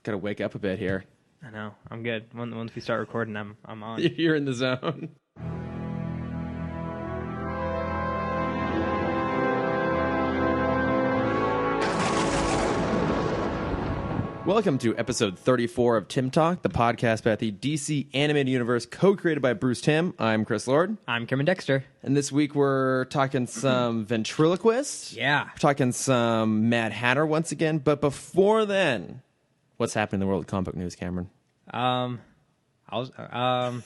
Gotta wake up a bit here. I know. I'm good. Once we start recording, I'm on. You're in the zone. Welcome to episode 34 of Timm Talk, the podcast about the DC animated universe co-created by Bruce Timm. I'm Chris Lord. I'm Cameron Dexter. And this week we're talking some ventriloquist. Yeah. We're talking some Mad Hatter once again. But before then, what's happening in the world of comic book news, Cameron? I was kind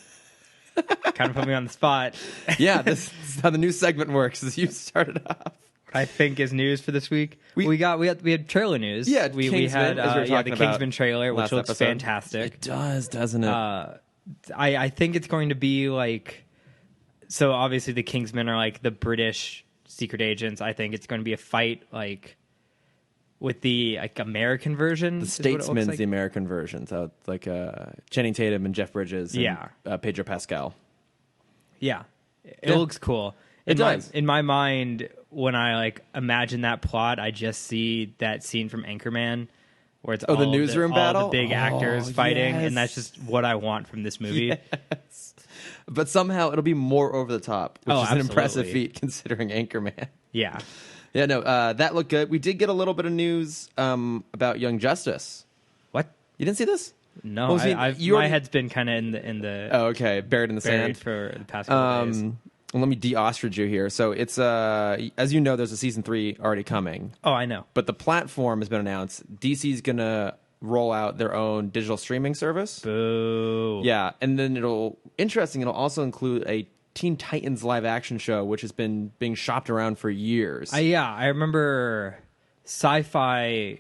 of put me on the spot. Yeah, this is how the new segment works, is you started off. I think is news for this week. We had trailer news. Yeah, we Kingsman, had as we were the talking Kingsman about trailer, which last looks episode. fantastic. It does, doesn't it? I think it's going to be like, so obviously the Kingsmen are like the British secret agents. I think it's going to be a fight like with the like American version. The is what it looks Statesman's like. the American version, so it's like Channing Tatum and Jeff Bridges and Yeah. Pedro Pascal. Yeah, it Yeah. looks cool. It does. In my mind, when I like imagine that plot, I just see that scene from Anchorman where it's the newsroom battle? all the big actors fighting, yes. and that's just what I want from this movie. Yes. But somehow it'll be more over the top, which is an impressive absolutely. feat considering Anchorman. Yeah. Yeah, no, that looked good. We did get a little bit of news about Young Justice. What? You didn't see this? No, Well, see, you my already- head's been kind of in the Oh, okay. Buried in the buried sand. for the past couple days. And let me de-ostrich you here. So it's, as you know, there's a season 3 already coming. Oh, I know. But the platform has been announced. DC's going to roll out their own digital streaming service. Boo. Yeah, and then it'll also include a Teen Titans live action show, which has been being shopped around for years. I remember Sci-Fi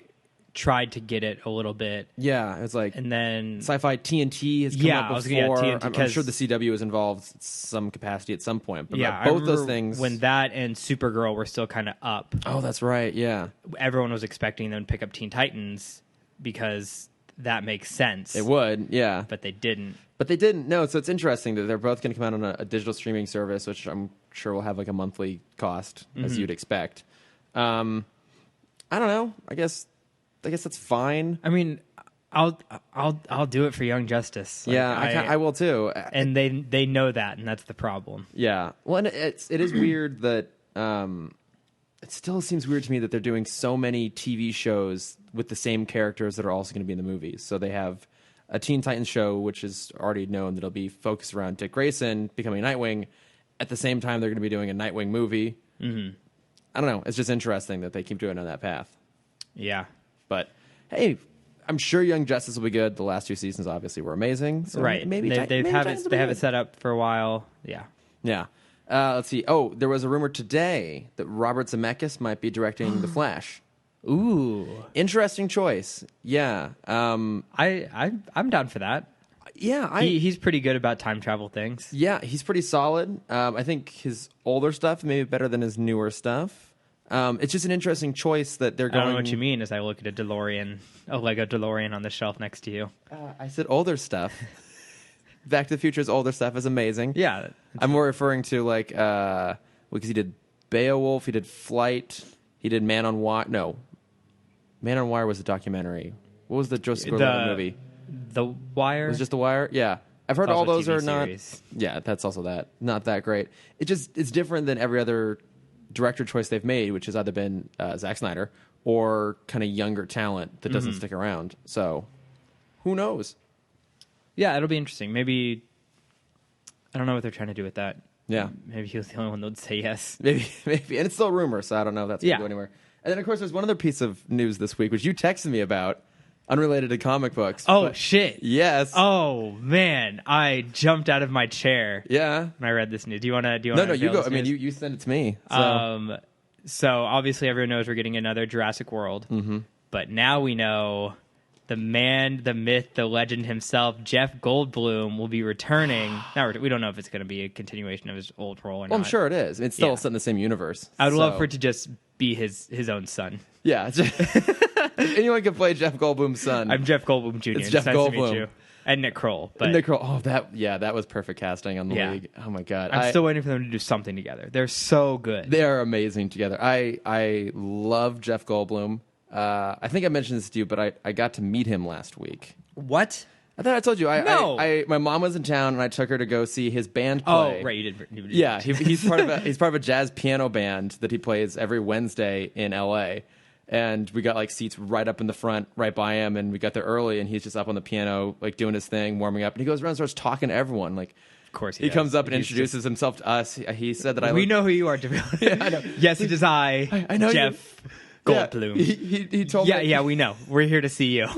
tried to get it a little bit, Yeah, it's like and then Sci-Fi TNT has come Yeah, up I was before. gonna- yeah, TNT, I'm sure 'cause- the CW is involved in some capacity at some point. But yeah, both I those remember things. when that and Supergirl were still kind of up. Oh, that's right. Yeah, Everyone was expecting them to pick up Teen Titans because that makes sense. it would. Yeah, But they didn't. but they didn't. No, so it's interesting that they're both going to come out on a digital streaming service, which I'm sure will have like a monthly cost, as you'd expect. I don't know. I guess that's fine. I mean, I'll do it for Young Justice. Like, Yeah, I will too. and they know that, and that's the problem. Yeah. Well, and it is weird that it still seems weird to me that they're doing so many TV shows with the same characters that are also going to be in the movies. So they have a Teen Titans show, which is already known that it'll be focused around Dick Grayson becoming Nightwing. At the same time, they're going to be doing a Nightwing movie. Mm-hmm. I don't know. It's just interesting that they keep doing it on that path. Yeah. But hey, I'm sure Young Justice will be good. The last 2 seasons obviously were amazing. So Right. Maybe they maybe have Titans will it. be They have good. it set up for a while. Yeah. Yeah. Let's see. Oh, there was a rumor today that Robert Zemeckis might be directing The Flash. Ooh. Interesting choice. Yeah. I'm down for that. Yeah. He's pretty good about time travel things. Yeah, he's pretty solid. I think his older stuff may be better than his newer stuff. It's just an interesting choice that they're I going. don't know what you mean as I look at a Lego DeLorean on the shelf next to you. I said older stuff. Back to the Future's older stuff is amazing. Yeah. I'm more referring to like because he did Beowulf, he did Flight, he did Man on Wire. No, Man on Wire was a documentary. What was the Joseph Gordon-Levitt movie? The Wire? It was just The Wire. Yeah, I've heard It's all also a those TV are not. series. Yeah, that's also not that great. It's different than every other director choice they've made, which has either been Zack Snyder or kind of younger talent that doesn't stick around. So, who knows? Yeah, it'll be interesting. Maybe I don't know what they're trying to do with that. Yeah, Maybe he was the only one that would say yes. maybe, and it's still a rumor, so I don't know if that's going to Yeah. go anywhere. And then, of course, there's one other piece of news this week, which you texted me about, unrelated to comic books. Oh, but- shit. Yes. Oh, man. I jumped out of my chair Yeah. when I read this news. Do you want to No, you unveil go. this I mean, news? you sent it to me. So. So obviously everyone knows we're getting another Jurassic World. Mm-hmm. But now we know the man, the myth, the legend himself, Jeff Goldblum, will be returning. Now we don't know if it's going to be a continuation of his old role or Well, not. I'm sure it is. It's still Yeah. set in the same universe. I would love so- for it to just be his own son. Yeah. Anyone can play Jeff Goldblum's son. I'm Jeff Goldblum Jr. It's Jeff nice to Goldblum. meet you. And Nick Kroll. But Nick Kroll. Oh, that was perfect casting on the Yeah. league. Oh my god. I'm still waiting for them to do something together. They're so good. They are amazing together. I love Jeff Goldblum. I think I mentioned this to you, but I got to meet him last week. What? I thought I told you. No. My mom was in town, and I took her to go see his band play. Oh, right, you did. Yeah, he's part of a jazz piano band that he plays every Wednesday in L.A. And we got like seats right up in the front, right by him, and we got there early, and he's just up on the piano, like doing his thing, warming up, and he goes around and starts talking to everyone. Like, of course, he comes up and introduces himself to us. He said that we know who you are. Yeah, I know. Yes, it is I know Jeff Goldblum. Yeah, he told me. Yeah, we know. We're here to see you.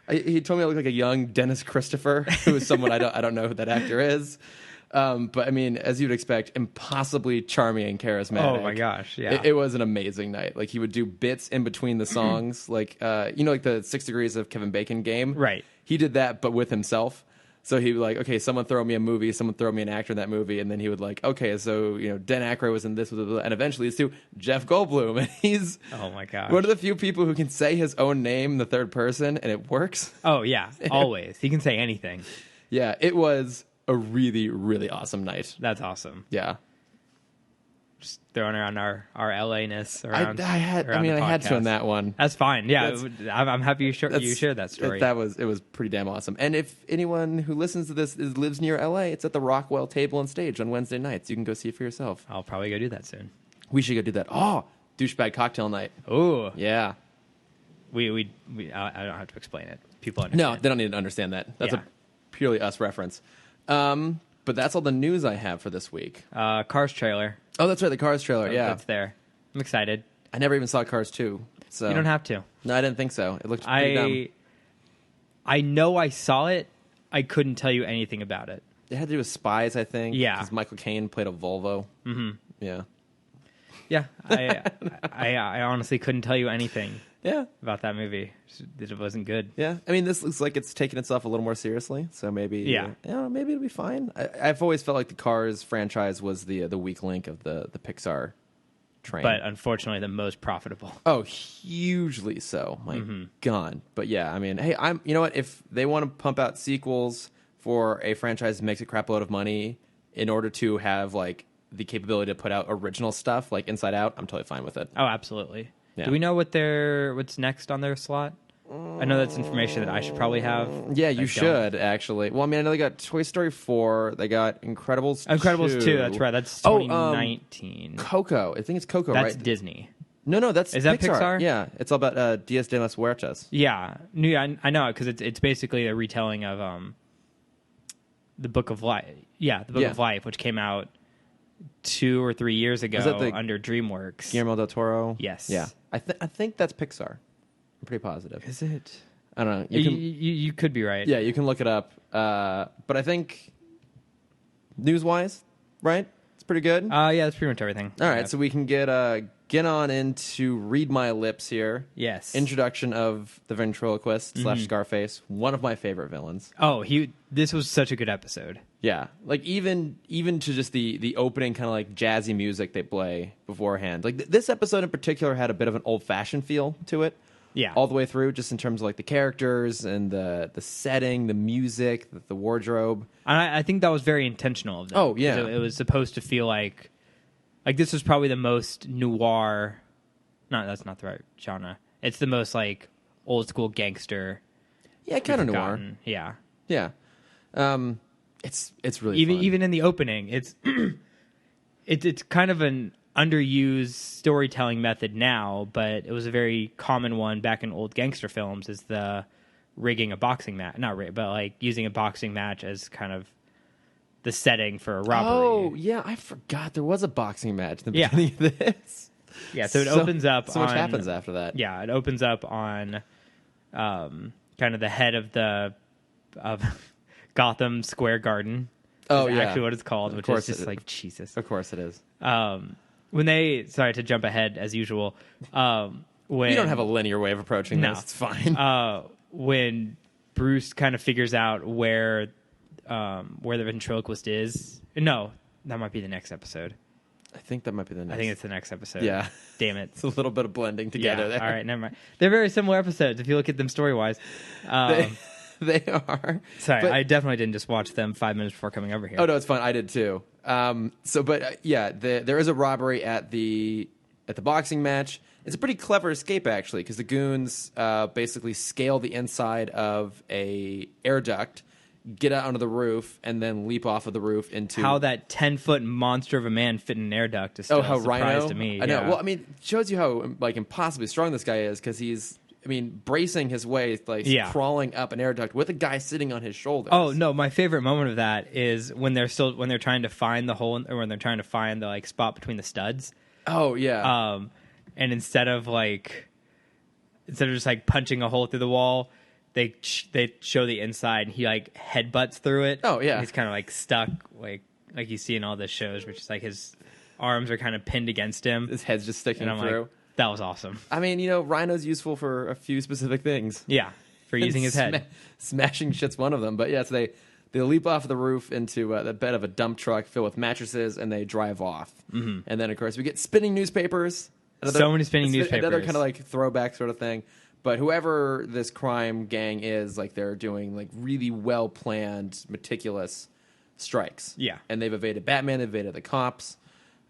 He told me I look like a young Dennis Christopher, who is someone I don't know who that actor is. But I mean, as you'd expect, impossibly charming and charismatic. Oh my gosh, yeah. It was an amazing night. Like, he would do bits in between the songs, like like the 6 Degrees of Kevin Bacon game. Right. He did that, but with himself. So he would like, okay, someone throw me a movie, someone throw me an actor in that movie, and then he would like, okay, so Dan Aykroyd was in this, and eventually it's to Jeff Goldblum, and he's oh my gosh, one of the few people who can say his own name in the third person, and it works. Oh yeah, always. He can say anything. Yeah, it was a really, really awesome night. That's awesome. Yeah. Just throwing around our LA-ness around. I had to on that one. That's fine. Yeah, I'm happy you shared that story. It was pretty damn awesome. And if anyone who listens to this lives near LA, it's at the Rockwell Table and Stage on Wednesday nights. You can go see it for yourself. I'll probably go do that soon. We should go do that. Oh, douchebag cocktail night. Oh, yeah. I don't have to explain it. People understand. No, they don't need to understand that. That's a purely us reference. But that's all the news I have for this week. Cars trailer. Oh, that's right, the Cars trailer. Yeah, that's there. I'm excited. I never even saw Cars 2. So you don't have to. No, I didn't think so. It looked pretty dumb. I know I saw it. I couldn't tell you anything about it. It had to do with spies, I think. Yeah, because Michael Caine played a Volvo. Mm-hmm. Yeah. Yeah, I honestly couldn't tell you anything. Yeah, about that movie. It wasn't good. Yeah, I mean, this looks like it's taking itself a little more seriously, so maybe maybe it'll be fine. I've always felt like the Cars franchise was the weak link of the Pixar train, but unfortunately the most profitable. Oh, hugely so. My God. But yeah, I mean, hey, you know what? If they want to pump out sequels for a franchise that makes a crap load of money in order to have like the capability to put out original stuff like Inside Out, I'm totally fine with it. Oh, absolutely. Yeah. Do we know what's next on their slot? I know that's information that I should probably have. Yeah, you should, actually. Well, I mean, I know they got Toy Story 4. They got Incredibles 2. Incredibles 2, that's right. That's 2019. Coco. I think it's Coco, that's right? That's Disney. No, that's Is that Pixar? Yeah, it's all about Dias de las Huertas. Yeah. I know, because it's basically a retelling of the Book of Life. Yeah, the Book of Life, which came out 2 or 3 years ago under DreamWorks. Guillermo del Toro? Yes. Yeah. I think that's Pixar. I'm pretty positive. Is it? I don't know. You could be right. Yeah, you can look it up. But I think news-wise, right? It's pretty good. Yeah, that's pretty much everything. All right, so we can get on into Read My Lips here. Yes. Introduction of the ventriloquist / Scarface, one of my favorite villains. Oh, this was such a good episode. Yeah, like even to just the opening kind of like jazzy music they play beforehand. Like this episode in particular had a bit of an old-fashioned feel to it. Yeah, all the way through, just in terms of like the characters and the setting, the music, the wardrobe. And I think that was very intentional of them. Oh yeah, it was supposed to feel like this was probably the most noir. No, that's not the right genre. It's the most like old school gangster. Yeah, kind of noir. Yeah, yeah. It's really fun. Even in the opening, it's it's kind of an underused storytelling method now, but it was a very common one back in old gangster films. Is the rigging a boxing match? Not rig, but like using a boxing match as kind of the setting for a robbery. Oh yeah, I forgot there was a boxing match in the beginning of this. Yeah, so it opens up. So much happens after that. Yeah, it opens up on kind of the head of Gotham Square Garden. Oh yeah, actually what it's called, which is just like Jesus. Of course it is. Sorry to jump ahead as usual. When you don't have a linear way of approaching this, it's fine. When Bruce kind of figures out where the ventriloquist is. No, that might be the next episode. I think that might be the next. I think it's the next episode. Yeah. Damn it. It's a little bit of blending together there. All right, never mind. They're very similar episodes if you look at them story-wise. They are. Sorry, I definitely didn't just watch them 5 minutes before coming over here. Oh, no, it's fine. I did too. There is a robbery at the at the boxing match. It's a pretty clever escape, actually, because the goons basically scale the inside of a air duct, get out onto the roof, and then leap off of the roof into... How that 10-foot monster of a man fit in an air duct is still a surprise Rhino? to me. I know. Yeah. Well, I mean, it shows you how like impossibly strong this guy is, because he's, bracing his way, like crawling up an air duct with a guy sitting on his shoulders. Oh no, my favorite moment of that is when they're trying to find the hole, or when they're trying to find the like spot between the studs. Oh yeah. And instead of just like punching a hole through the wall, they show the inside, and he like headbutts through it. Oh yeah. And he's kind of like stuck, like you see in all the shows, which is like his arms are kind of pinned against him. His head's just sticking through. Like, that was awesome. I mean, Rhino's useful for a few specific things. Yeah, for using his head. Smashing shit's one of them. But yeah, so they leap off the roof into the bed of a dump truck filled with mattresses, and they drive off. Mm-hmm. And then, of course, we get spinning newspapers. So many spinning newspapers. Another kind of like throwback sort of thing. But whoever this crime gang is, like they're doing like really well-planned, meticulous strikes. Yeah. And they've evaded Batman, evaded the cops,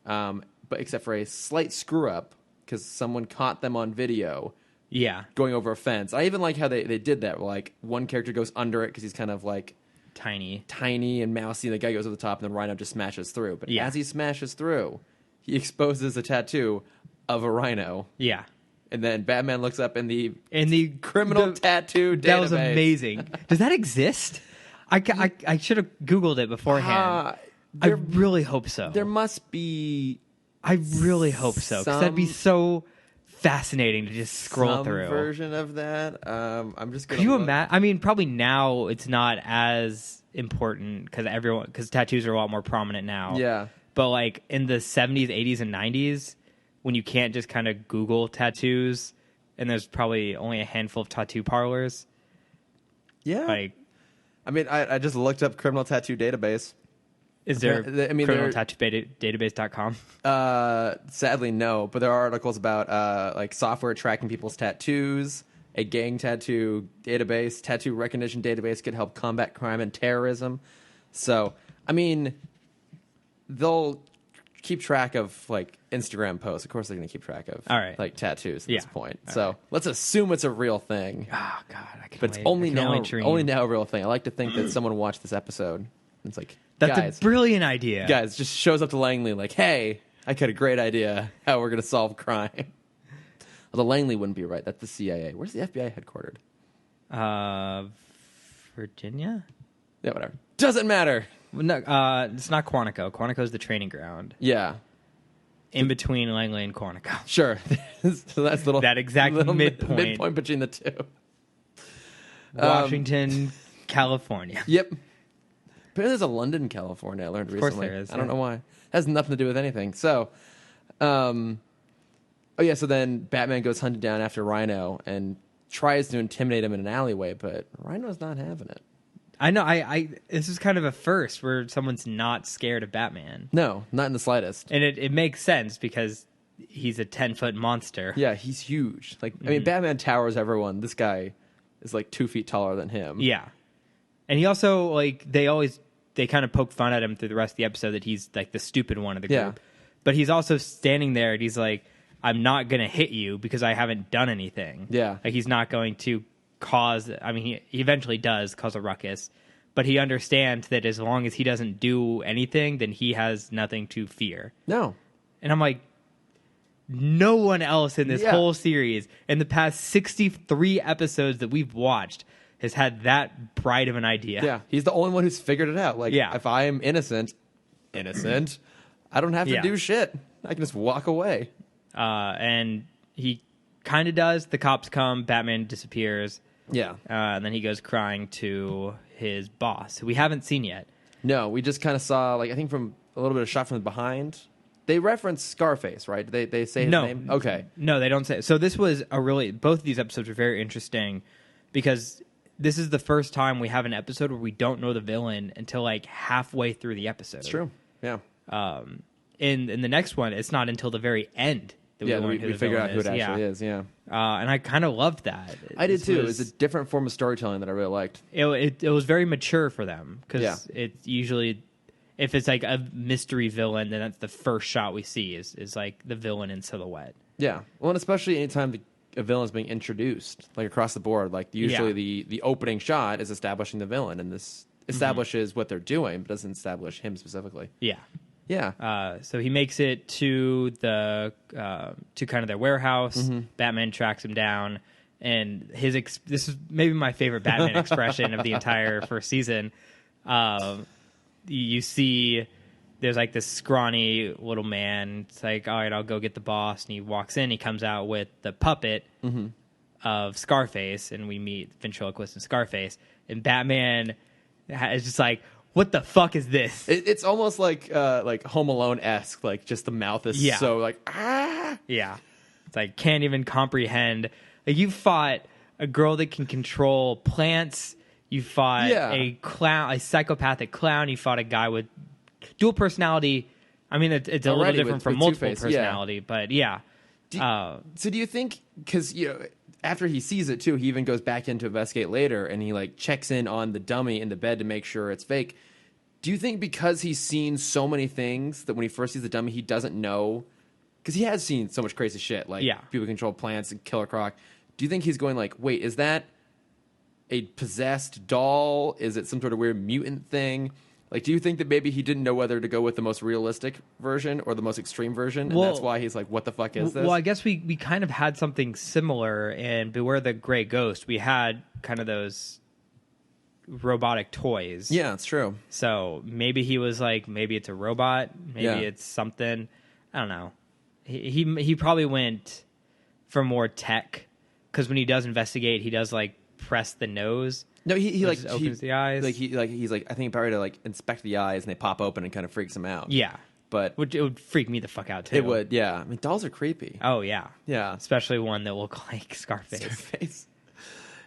but except for a slight screw-up, because someone caught them on video. Yeah. Going over a fence. I even like how they did that. Like, one character goes under it because he's kind of like... Tiny and mousy. The guy goes over the top, and then Rhino just smashes through. But yeah. as he smashes through, he exposes a tattoo of a rhino. Yeah. And then Batman looks up in the criminal tattoo database. That was amazing. Does that exist? I should have Googled it beforehand. I really hope so. There must be... I really hope so, because that'd be so fascinating to just scroll through. Some version of that. I'm just going to... Could you imagine? I mean, probably now it's not as important because tattoos are a lot more prominent now. Yeah. But like in the 70s, 80s, and 90s, when you can't just kind of Google tattoos, and there's probably only a handful of tattoo parlors. Yeah. Like, I mean, I just looked up criminal tattoo database. Is there criminaltattoobase.com? Sadly, no. But there are articles about like software tracking people's tattoos, a gang tattoo database, tattoo recognition database could help combat crime and terrorism. So, I mean, they'll keep track of like Instagram posts. Of course, they're going to keep track of like tattoos at this point. So let's assume it's a real thing. Oh God, I can't. But it's only now a real thing. I like to think that someone watched this episode. It's like, that's a brilliant idea. Guys, just shows up to Langley like, hey, I got a great idea how we're going to solve crime. Although Langley wouldn't be right. That's the CIA. Where's the FBI headquartered? Virginia? Yeah, whatever. Doesn't matter. Well, no, it's not Quantico. Quantico's the training ground. Yeah. In between Langley and Quantico. Sure. So that's that exact midpoint. Midpoint between the two. Washington, California. Yep. Apparently there's a London, California, I learned recently. Of course there is. I don't know why. It has nothing to do with anything. So, so then Batman goes hunting down after Rhino and tries to intimidate him in an alleyway, but Rhino's not having it. I know. This is kind of a first where someone's not scared of Batman. No, not in the slightest. And it makes sense because he's a 10-foot monster. Yeah, he's huge. Like, I mean, Batman towers everyone. This guy is like 2 feet taller than him. Yeah. And he also, like, they kind of poke fun at him through the rest of the episode that he's, like, the stupid one of the group. Yeah. But he's also standing there and he's like, I'm not going to hit you because I haven't done anything. Yeah. Like, he's not going to cause, I mean, he eventually does cause a ruckus. But he understands that as long as he doesn't do anything, then he has nothing to fear. No. And I'm like, no one else in this whole series, in the past 63 episodes that we've watched, has had that bright of an idea. Yeah, he's the only one who's figured it out. Like, if I am innocent, I don't have to do shit. I can just walk away. And he kind of does. The cops come, Batman disappears. Yeah. And then he goes crying to his boss, who we haven't seen yet. No, we just kind of saw, like, I think from a little bit of shot from behind. They reference Scarface, right? They say his name? Okay. No, they don't say it. So this was both of these episodes were very interesting because this is the first time we have an episode where we don't know the villain until like halfway through the episode. It's true. Yeah. In the next one, it's not until the very end that we figure out who it actually is. Yeah. And I kind of loved that. I did too. It was a different form of storytelling that I really liked. It was very mature for them because if it's like a mystery villain, then that's the first shot we see is like the villain in silhouette. Yeah. Well, and especially anytime a villain's being introduced, like across the board, like usually the opening shot is establishing the villain, and this establishes what they're doing, but doesn't establish him specifically. Yeah. Yeah. So he makes it to the to kind of their warehouse. Batman tracks him down, and this is maybe my favorite Batman expression of the entire first season. You see, there's like this scrawny little man. It's like, all right, I'll go get the boss. And he walks in. He comes out with the puppet of Scarface, and we meet ventriloquist and Scarface. And Batman is just like, what the fuck is this? It's almost like Home Alone-esque. Like, just the mouth is so like, ah! Yeah. It's like, can't even comprehend. Like, you fought a girl that can control plants. You fought a clown, a psychopathic clown. You fought a guy with dual personality. I mean, it's a little different from multiple personality, but yeah. So do you think, because, after he sees it too, he even goes back in to investigate later, and he like checks in on the dummy in the bed to make sure it's fake. Do you think because he's seen so many things that when he first sees the dummy, he doesn't know? Because he has seen so much crazy shit, like people control plants and Killer Croc. Do you think he's going like, wait, is that a possessed doll? Is it some sort of weird mutant thing? Like, do you think that maybe he didn't know whether to go with the most realistic version or the most extreme version, and that's why he's like, what the fuck is this? Well, I guess we kind of had something similar in Beware the Gray Ghost. We had kind of those robotic toys. Yeah, it's true. So maybe he was like, maybe it's a robot, maybe it's something. I don't know. He probably went for more tech, because when he does investigate, he does like press the nose. No, he like opens the eyes. He's like, I think he probably to like inspect the eyes, and they pop open and kind of freaks him out. Yeah, but it would freak me the fuck out too. It would, yeah. I mean, dolls are creepy. Oh yeah, yeah, especially one that look like Scarface.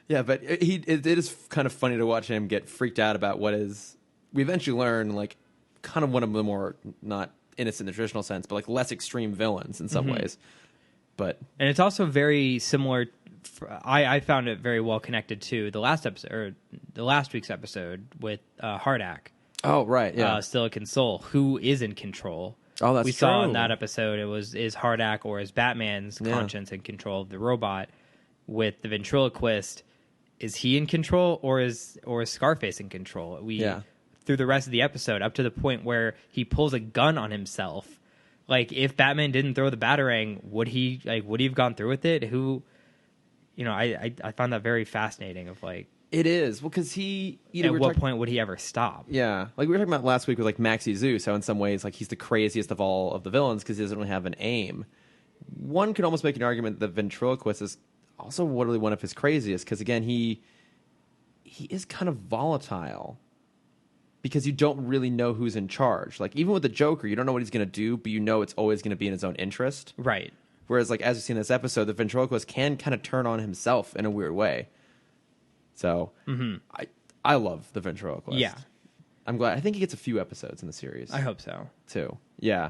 Yeah, but it is kind of funny to watch him get freaked out about what is. We eventually learn like kind of one of the more not innocent in the traditional sense, but like less extreme villains in some ways. And it's also very similar. I found it very well connected to the last episode, or the last week's episode with Hardak. Oh right, yeah. Silicon Soul, who is in control. Oh, that's we true. saw in that episode. It was is Hardak or is Batman's conscience in control of the robot? With the ventriloquist, is he in control or is Scarface in control? Through the rest of the episode, up to the point where he pulls a gun on himself. Like, if Batman didn't throw the Batarang, would he have gone through with it? I found that very fascinating. Of like, it is because he. At what point would he ever stop? Yeah, like we were talking about last week with like Maxie Zeus, how in some ways like he's the craziest of all of the villains because he doesn't really have an aim. One could almost make an argument that ventriloquist is also literally one of his craziest because again he is kind of volatile. Because you don't really know who's in charge. Like, even with the Joker, you don't know what he's going to do, but you know it's always going to be in his own interest. Right. Whereas, like, as we see in this episode, the ventriloquist can kind of turn on himself in a weird way. So, I love the ventriloquist. Yeah. I'm glad. I think he gets a few episodes in the series. I hope so. Too. Yeah.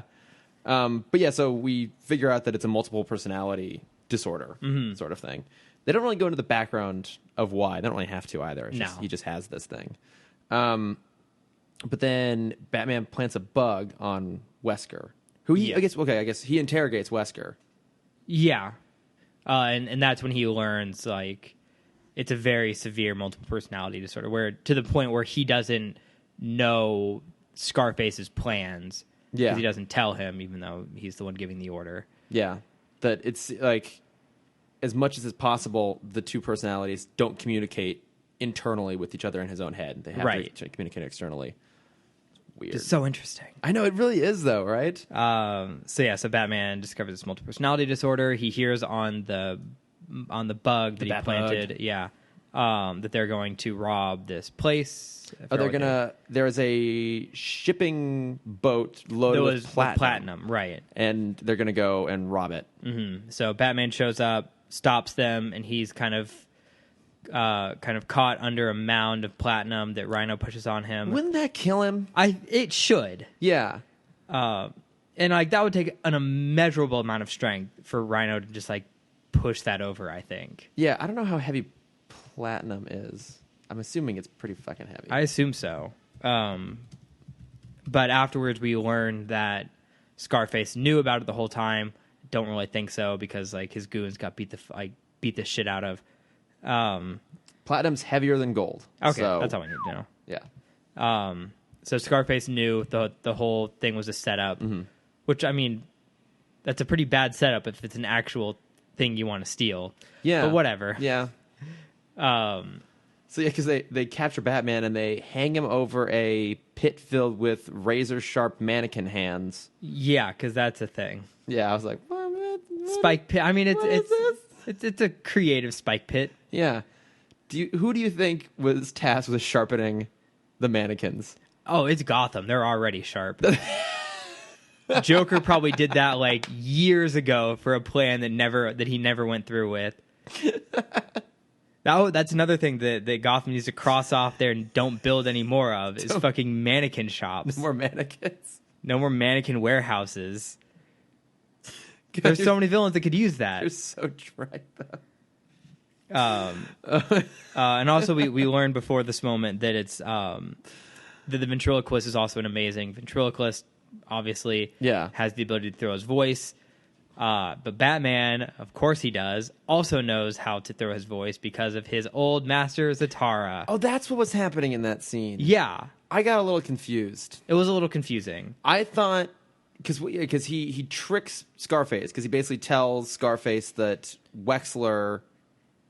But yeah, so we figure out that it's a multiple personality disorder sort of thing. They don't really go into the background of why. They don't really have to either. It's just, he just has this thing. But then Batman plants a bug on Wesker, who I guess he interrogates Wesker. Yeah. And that's when he learns, like, it's a very severe multiple personality disorder, where to the point where he doesn't know Scarface's plans. Yeah. Because he doesn't tell him, even though he's the one giving the order. Yeah. That it's, like, as much as is possible, the two personalities don't communicate internally with each other in his own head. They have to communicate externally. Weird. It's so interesting. I know, it really is, though, right? So Batman discovers this multiple personality disorder. He hears on the bug that he planted, that they're going to rob this place. There's a shipping boat loaded with platinum. Right. And they're going to go and rob it. Mm-hmm. So Batman shows up, stops them, and he's kind of caught under a mound of platinum that Rhino pushes on him. Wouldn't that kill him? It should. Yeah. And like that would take an immeasurable amount of strength for Rhino to just like push that over, I think. Yeah, I don't know how heavy platinum is. I'm assuming it's pretty fucking heavy. I assume so. But afterwards, we learned that Scarface knew about it the whole time. Don't really think so because like his goons got beat the shit out of. Platinum's heavier than gold. Okay, so, that's all I need to know. Yeah. So Scarface knew the whole thing was a setup, which I mean, that's a pretty bad setup if it's an actual thing you want to steal. Yeah. But whatever. Yeah. So yeah, because they capture Batman and they hang him over a pit filled with razor sharp mannequin hands. Yeah, because that's a thing. Yeah, I was like, what Spike pit. I mean, it's a creative spike pit. Yeah. Who do you think was tasked with sharpening the mannequins? Oh, it's Gotham. They're already sharp. Joker probably did that like years ago for a plan that he never went through with. That's another thing that Gotham needs to cross off there and don't build any more of is fucking mannequin shops. No more mannequins. No more mannequin warehouses. There's so many villains that could use that. They're so dry, and also we learned before this moment that it's that the ventriloquist is also an amazing ventriloquist. Obviously, has the ability to throw his voice. But Batman, of course he does, also knows how to throw his voice because of his old master, Zatara. Oh, that's what was happening in that scene. Yeah. I got a little confused. It was a little confusing. I thought, because he tricks Scarface, because he basically tells Scarface that Wexler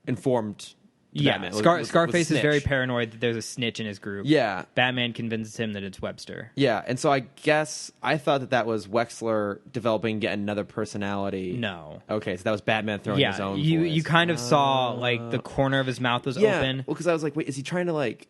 informed Batman. Scarface is very paranoid that there's a snitch in his group. Yeah. Batman convinces him that it's Webster. Yeah, and so I guess I thought that was Wexler developing yet another personality. No. Okay, so that was Batman throwing his own voice. You kind of saw, like, the corner of his mouth was open. Well, because I was like, wait, is he trying to, like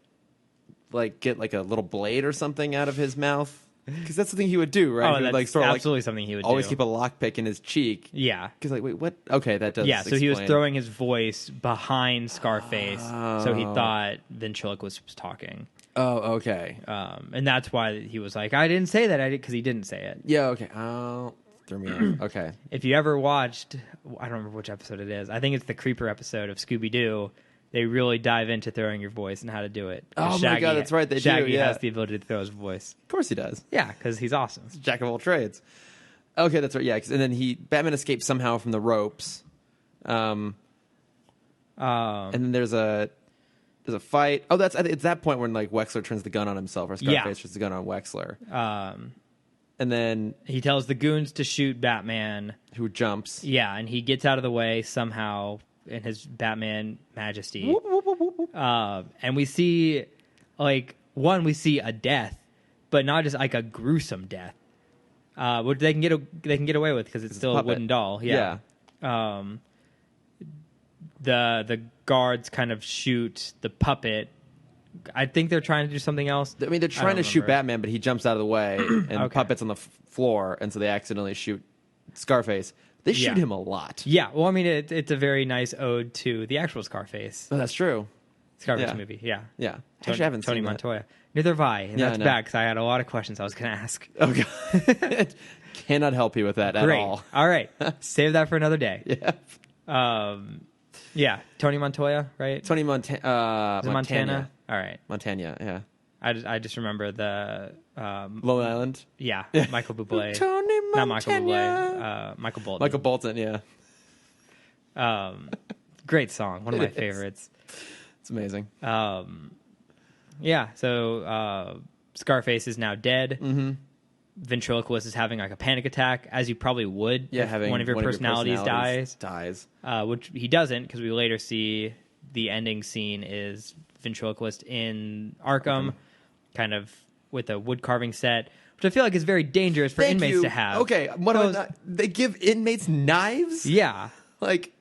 get, like, a little blade or something out of his mouth? Because that's the thing he would do, right? Oh, that's like, sort of absolutely something he would always do. keep a lockpick in his cheek. Yeah. Because, like, wait, what? Okay, that does Yeah, so he was explain. throwing his voice behind Scarface, so he thought ventriloquist was talking. Oh, okay. And that's why he was like, I didn't say that, because he didn't say it. Yeah, okay. Oh, threw me off. Okay. If you ever watched, I don't remember which episode it is, I think it's the Creeper episode of Scooby-Doo, they really dive into throwing your voice and how to do it. Oh, my God, that's right, they Shaggy do, yeah. has the ability to throw his voice. Of course he does. Yeah, because he's awesome. Jack of all trades. Okay, that's right. Yeah, and then Batman escapes somehow from the ropes. And then there's a fight. Oh, it's that point when like Wexler turns the gun on himself, or Scarface turns the gun on Wexler. And then he tells the goons to shoot Batman, who jumps. Yeah, and he gets out of the way somehow in his Batman majesty. Whoop, whoop, whoop, whoop, whoop. And we see, like, we see a death, but not just like a gruesome death, which they can get away with because it's still a wooden doll. Yeah. The guards kind of shoot the puppet. I think they're trying to do something else. I mean, they're trying to shoot Batman, but he jumps out of the way, and the puppet's on the floor, and so they accidentally shoot Scarface. They shoot him a lot. Yeah, well, I mean, it's a very nice ode to the actual Scarface. Oh, that's true. Scarface movie, yeah. Yeah. Actually, I haven't Tony seen Montoya. That. Neither have I, and that's bad because I had a lot of questions I was going to ask. Okay. Cannot help you with that at all. All right. Save that for another day. Yeah. Yeah, Tony Montoya, right? Tony Montana. Montana? All right. Montana, yeah. I just remember the... Lonely Island? Yeah, Michael Bublé. Tony Montana. Not Michael Bublé. Michael Bolton. Michael Bolton, yeah. Great song. One of my favorites. It's amazing. Yeah, so Scarface is now dead. Mm-hmm. Ventriloquist is having like a panic attack, as you probably would if having one of your personalities dies. Which he doesn't, because we later see the ending scene is Ventriloquist in Arkham, kind of with a wood carving set, which I feel like is very dangerous for inmates to have. Okay, they give inmates knives? Yeah. Like,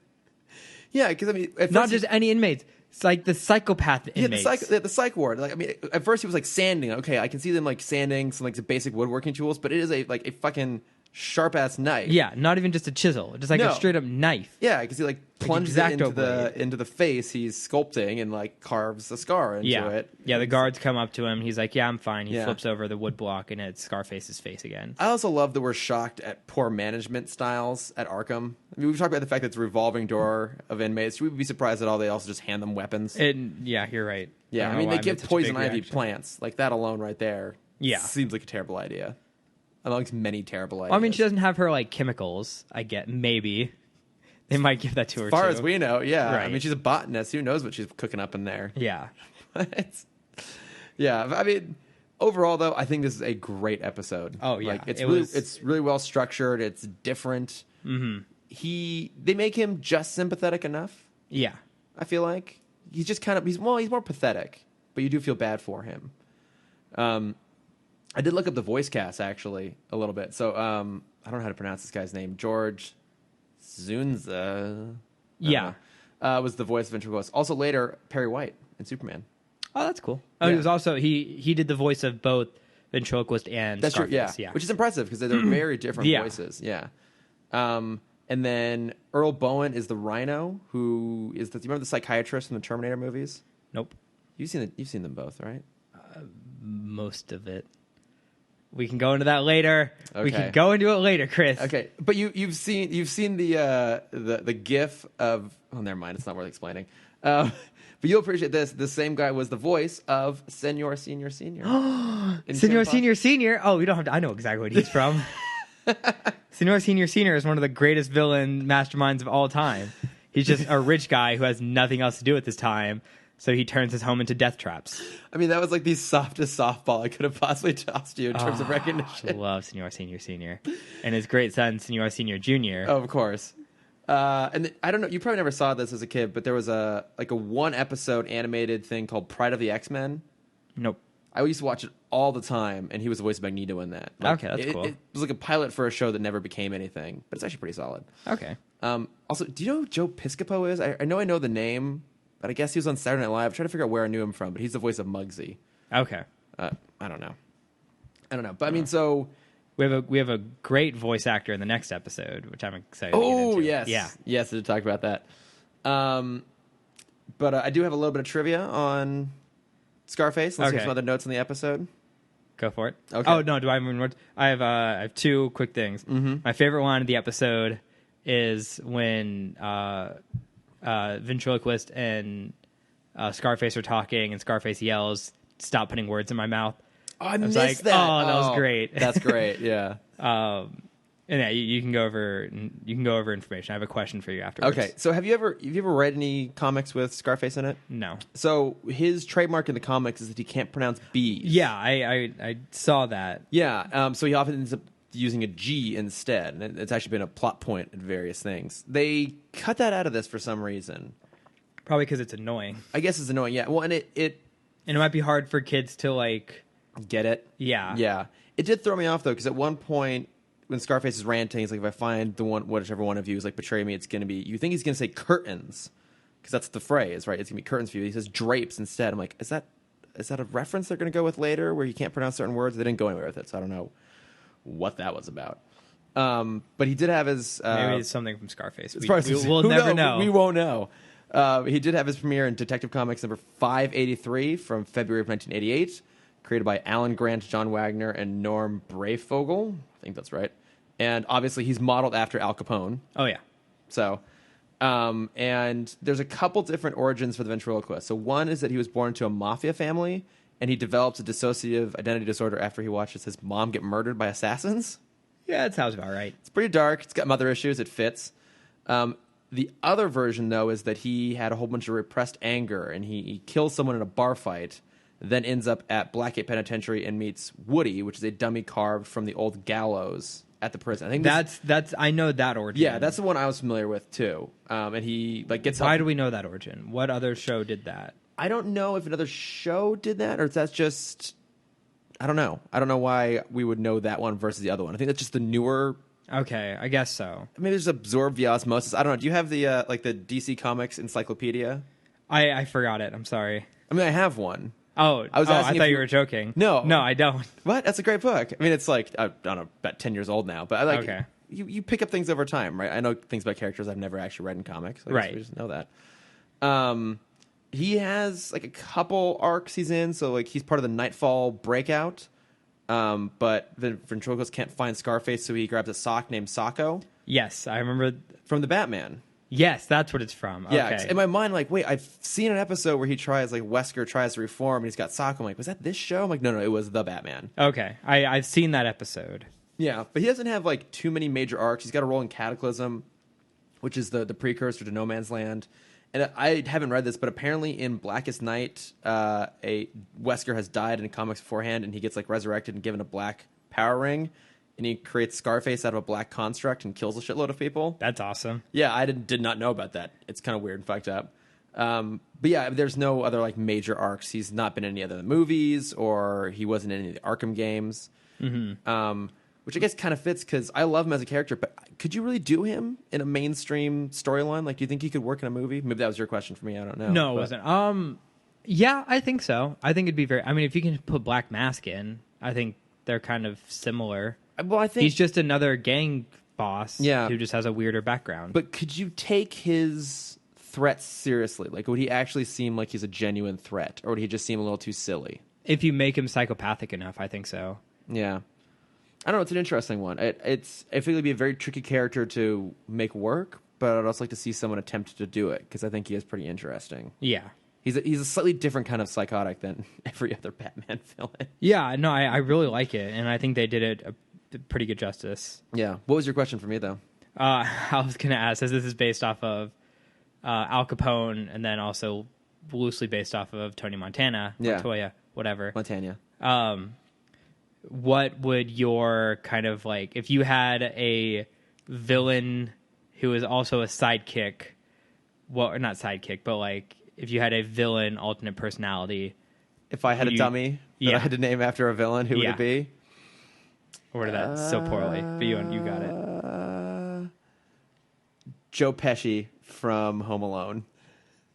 yeah, because I mean... Not just any inmates. It's like the psychopath inmates. The psych ward. Like, I mean, at first he was like sanding. Okay, I can see them like sanding some like the basic woodworking tools, but it is a fucking sharp ass knife. Yeah, not even just a chisel, just like a straight up knife. Yeah, because he like plunges it into the face he's sculpting and like carves a scar into it. Yeah, the guards come up to him. He's like, "Yeah, I'm fine." He flips over the wood block and it's Scarface's face again. I also love that we're shocked at poor management styles at Arkham. I mean, we've talked about the fact that it's a revolving door of inmates. Should we be surprised at all they also just hand them weapons? Yeah, you're right. Yeah, I mean, they give poison ivy plants. Like, that alone right there Yeah. seems like a terrible idea. Amongst many terrible ideas. Well, I mean, she doesn't have her like chemicals. I get maybe they might give that to her. As far too. as we know, yeah. Right. I mean, she's a botanist. Who knows what she's cooking up in there? Yeah. Yeah. I mean, overall, though, I think this is a great episode. Oh, yeah. Like, it's really well structured. It's different. Mm-hmm. They make him just sympathetic enough. Yeah. I feel like he's just kind of he's more pathetic, but you do feel bad for him. I did look up the voice cast actually a little bit. So I don't know how to pronounce this guy's name. George Zunza. Yeah. Was the voice of Ventriloquist. Also later Perry White in Superman. Oh, that's cool. Oh, Yeah. he was also he did the voice of both Ventriloquist and That's true. Scarface. Yeah. Which is impressive because they're very different Yeah. voices. Yeah. And then Earl Bowen is the Rhino, who is do you remember the psychiatrist in the Terminator movies? Nope. You've seen them both, right? Most of it. We can go into that later. We Okay. can go into it later, Chris. Okay, but you've seen the GIF of. Oh, never mind. It's not worth explaining. But you'll appreciate this. The same guy was the voice of Senor Senior Senior. Senor Senior Senior. Oh, we don't have to. I know exactly what he's from. Senor Senior Senior is one of the greatest villain masterminds of all time. He's just a rich guy who has nothing else to do at this time, so he turns his home into death traps. I mean, that was like the softest softball I could have possibly tossed you in terms of I recognition. love Senor Senior Senior and his great son Senor Senior Junior. Oh, of course. I don't know. You probably never saw this as a kid, but there was a one episode animated thing called Pride of the X-Men. Nope. I used to watch it all the time, and he was the voice of Magneto in that. Okay, that's cool. It was like a pilot for a show that never became anything, but it's actually pretty solid. Okay. Also, do you know who Joe Piscopo is? I know the name, but I guess he was on Saturday Night Live. I'm trying to figure out where I knew him from, but he's the voice of Muggsy. Okay. I don't know. But I mean, so We have a great voice actor in the next episode, which I'm excited to get oh into. yes, Yeah. yes, to talk about that. But I do have a little bit of trivia on Scarface. Let's get Okay. some other notes on the episode. Go for it. Okay. Oh no, do I have more? I have two quick things. Mm-hmm. My favorite line of the episode is when Ventriloquist and Scarface are talking, and Scarface yells, "Stop putting words in my mouth." I was missed like, that. oh, that was great. That's great. Yeah. And yeah, you can go over information. I have a question for you afterwards. Okay. So have you ever read any comics with Scarface in it? No. So his trademark in the comics is that he can't pronounce B's. Yeah, I saw that. Yeah. So he often ends up using a G instead, and it's actually been a plot point in various things. They cut that out of this for some reason. Probably because it's annoying, I guess it's annoying. Yeah. Well, and it and it might be hard for kids to like. get it. Yeah. Yeah. It did throw me off though, because at one point when Scarface is ranting, he's like, "If I find whichever one of you is like betray me, it's gonna be." You think he's gonna say curtains, because that's the phrase, right? It's gonna be curtains for you. He says drapes instead. I'm like, is that a reference they're gonna go with later, where you can't pronounce certain words? They didn't go anywhere with it, so I don't know what that was about. But he did have his Maybe it's something from Scarface. We'll never know. We won't know. He did have his premiere in Detective Comics number 583 from February of 1988, created by Alan Grant, John Wagner, and Norm Breyfogle. I think that's right. And obviously, he's modeled after Al Capone. Oh yeah. So, and there's a couple different origins for the ventriloquist. So one is that he was born into a mafia family, and he develops a dissociative identity disorder after he watches his mom get murdered by assassins. Yeah, that sounds about right. It's pretty dark. It's got mother issues. It fits. The other version, though, is that he had a whole bunch of repressed anger, and he kills someone in a bar fight, then ends up at Blackgate Penitentiary and meets Woody, which is a dummy carved from the old gallows at the prison. I think that's I know that origin. yeah, that's the one I was familiar with too. And he gets Why help. do we know that origin? What other show did that? I don't know if another show did that, or if that's just I don't know. I don't know why we would know that one versus the other one. I think that's just the newer. Okay, I guess so. Maybe it's absorbed via osmosis. I don't know. Do you have the the DC Comics encyclopedia? I forgot it. I'm sorry. I mean, I have one. Oh, I was asking I if thought you- you were joking. No. I don't. What? That's a great book. I mean, it's like I don't know, about 10 years old now, but I like Okay. you pick up things over time, right? I know things about characters I've never actually read in comics. I guess Right. we just know that. He has like a couple arcs he's in, so like he's part of the Nightfall breakout. But the ventriloquist can't find Scarface, so he grabs a sock named Socko Yes, I remember. from the Batman. Yes, that's what it's from. Yeah, Okay. in my mind, like, wait, I've seen an episode where he tries, like, Wesker tries to reform and he's got Sokka. I'm like, was that this show? I'm like, no, it was The Batman. Okay. I've seen that episode. Yeah, but he doesn't have, like, too many major arcs. He's got a role in Cataclysm, which is the precursor to No Man's Land. And I haven't read this, but apparently in Blackest Night, a Wesker has died in comics beforehand, and he gets, like, resurrected and given a black power ring. And he creates Scarface out of a black construct and kills a shitload of people. That's awesome. Yeah, I did not know about that. It's kind of weird and fucked up. But yeah, there's no other like major arcs. He's not been in any other movies, or he wasn't in any of the Arkham games. Mm-hmm. Which I guess kind of fits because I love him as a character. But could you really do him in a mainstream storyline? Like, do you think he could work in a movie? Maybe that was your question for me. I don't know. No, it wasn't. Yeah, I think so. I think it'd be very. I mean, if you can put Black Mask in, I think they're kind of similar. Well, I think he's just another gang boss who just has a weirder background. But could you take his threats seriously? Like, would he actually seem like he's a genuine threat, or would he just seem a little too silly? If you make him psychopathic enough, I think so. Yeah. I don't know. It's an interesting one. I think it'd be a very tricky character to make work, but I'd also like to see someone attempt to do it, because I think he is pretty interesting. Yeah. He's a slightly different kind of psychotic than every other Batman villain. Yeah, no, I really like it, and I think they did it a pretty good justice. Yeah. What was your question for me, though? I was going to ask, as this is based off of Al Capone, and then also loosely based off of Tony Montana, Montoya, whatever. Montana. What would your kind of like, if you had a villain who is also a sidekick, well, or not sidekick, but like if you had a villain alternate personality. If I had a dummy that I had to name after a villain, who would it be? Or that so poorly, but you got it. Joe Pesci from Home Alone.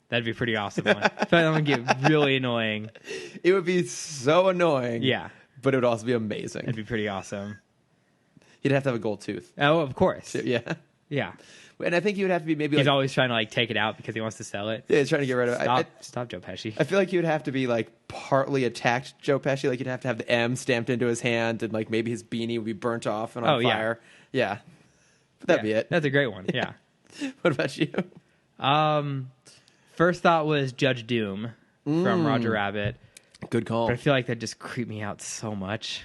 That'd be pretty awesome. But I'm gonna get really annoying. It would be so annoying. Yeah, but it would also be amazing. It'd be pretty awesome. He'd have to have a gold tooth. Oh, of course. Yeah. Yeah. And I think he would have to be maybe. He's always trying to like take it out because he wants to sell it. Yeah, he's trying to get rid of it. Stop, Joe Pesci. I feel like he would have to be like partly attacked Joe Pesci. Like you'd have to have the M stamped into his hand, and like maybe his beanie would be burnt off and on fire. Yeah. But that'd be it. That's a great one. Yeah. What about you? First thought was Judge Doom from Roger Rabbit. Good call. But I feel like that just creeped me out so much.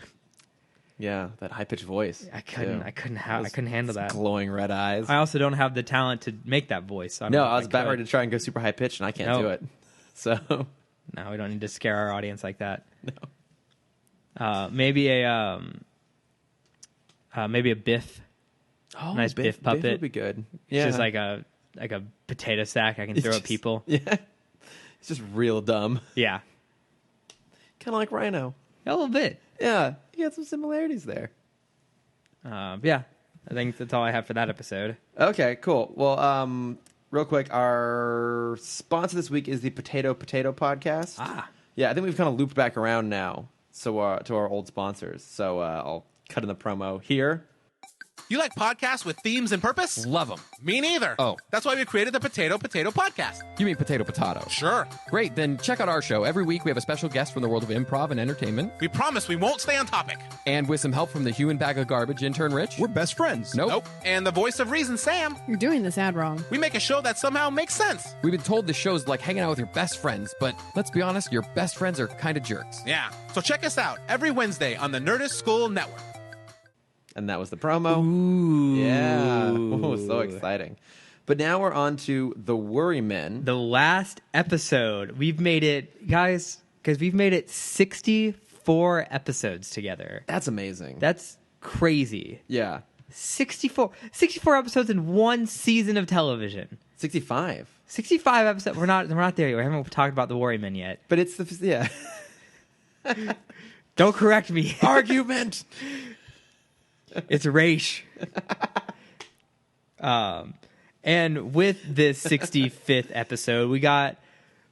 Yeah, that high pitched voice. I couldn't handle that. Glowing red eyes. I also don't have the talent to make that voice. I was about ready to try and go super high pitched, and I can't do it. So no, we don't need to scare our audience like that. No. Maybe a Biff. Oh, nice Biff puppet. Biff would be good. Yeah, just like a potato sack I can throw at people. Yeah, it's just real dumb. Yeah, kind of like Rhino. A little bit. Yeah, you got some similarities there. Yeah, I think that's all I have for that episode. Okay, cool. Well, real quick, our sponsor this week is the Potato Podcast. Yeah, I think we've kind of looped back around now, so to our old sponsors. So I'll cut in the promo here. You like podcasts with themes and purpose? Love them. Me neither. Oh. That's why we created the Potato Podcast. You mean potato? Sure. Great, then check out our show. Every week we have a special guest from the world of improv and entertainment. We promise we won't stay on topic. And with some help from the human bag of garbage intern Rich. We're best friends. Nope. And the voice of reason, Sam. You're doing this ad wrong. We make a show that somehow makes sense. We've been told the show's like hanging out with your best friends, but let's be honest, your best friends are kind of jerks. Yeah. So check us out every Wednesday on the Nerdist School Network. And that was the promo. Ooh. Yeah. Oh, so exciting. But now we're on to The Worrymen. The last episode. We've made it, guys, because we've made it 64 episodes together. That's amazing. That's crazy. Yeah. 64 episodes in one season of television. 65 episodes. We're not there yet. We haven't talked about The Worrymen yet. But it's Don't correct me. Argument. It's Raish. And with this 65th episode, we got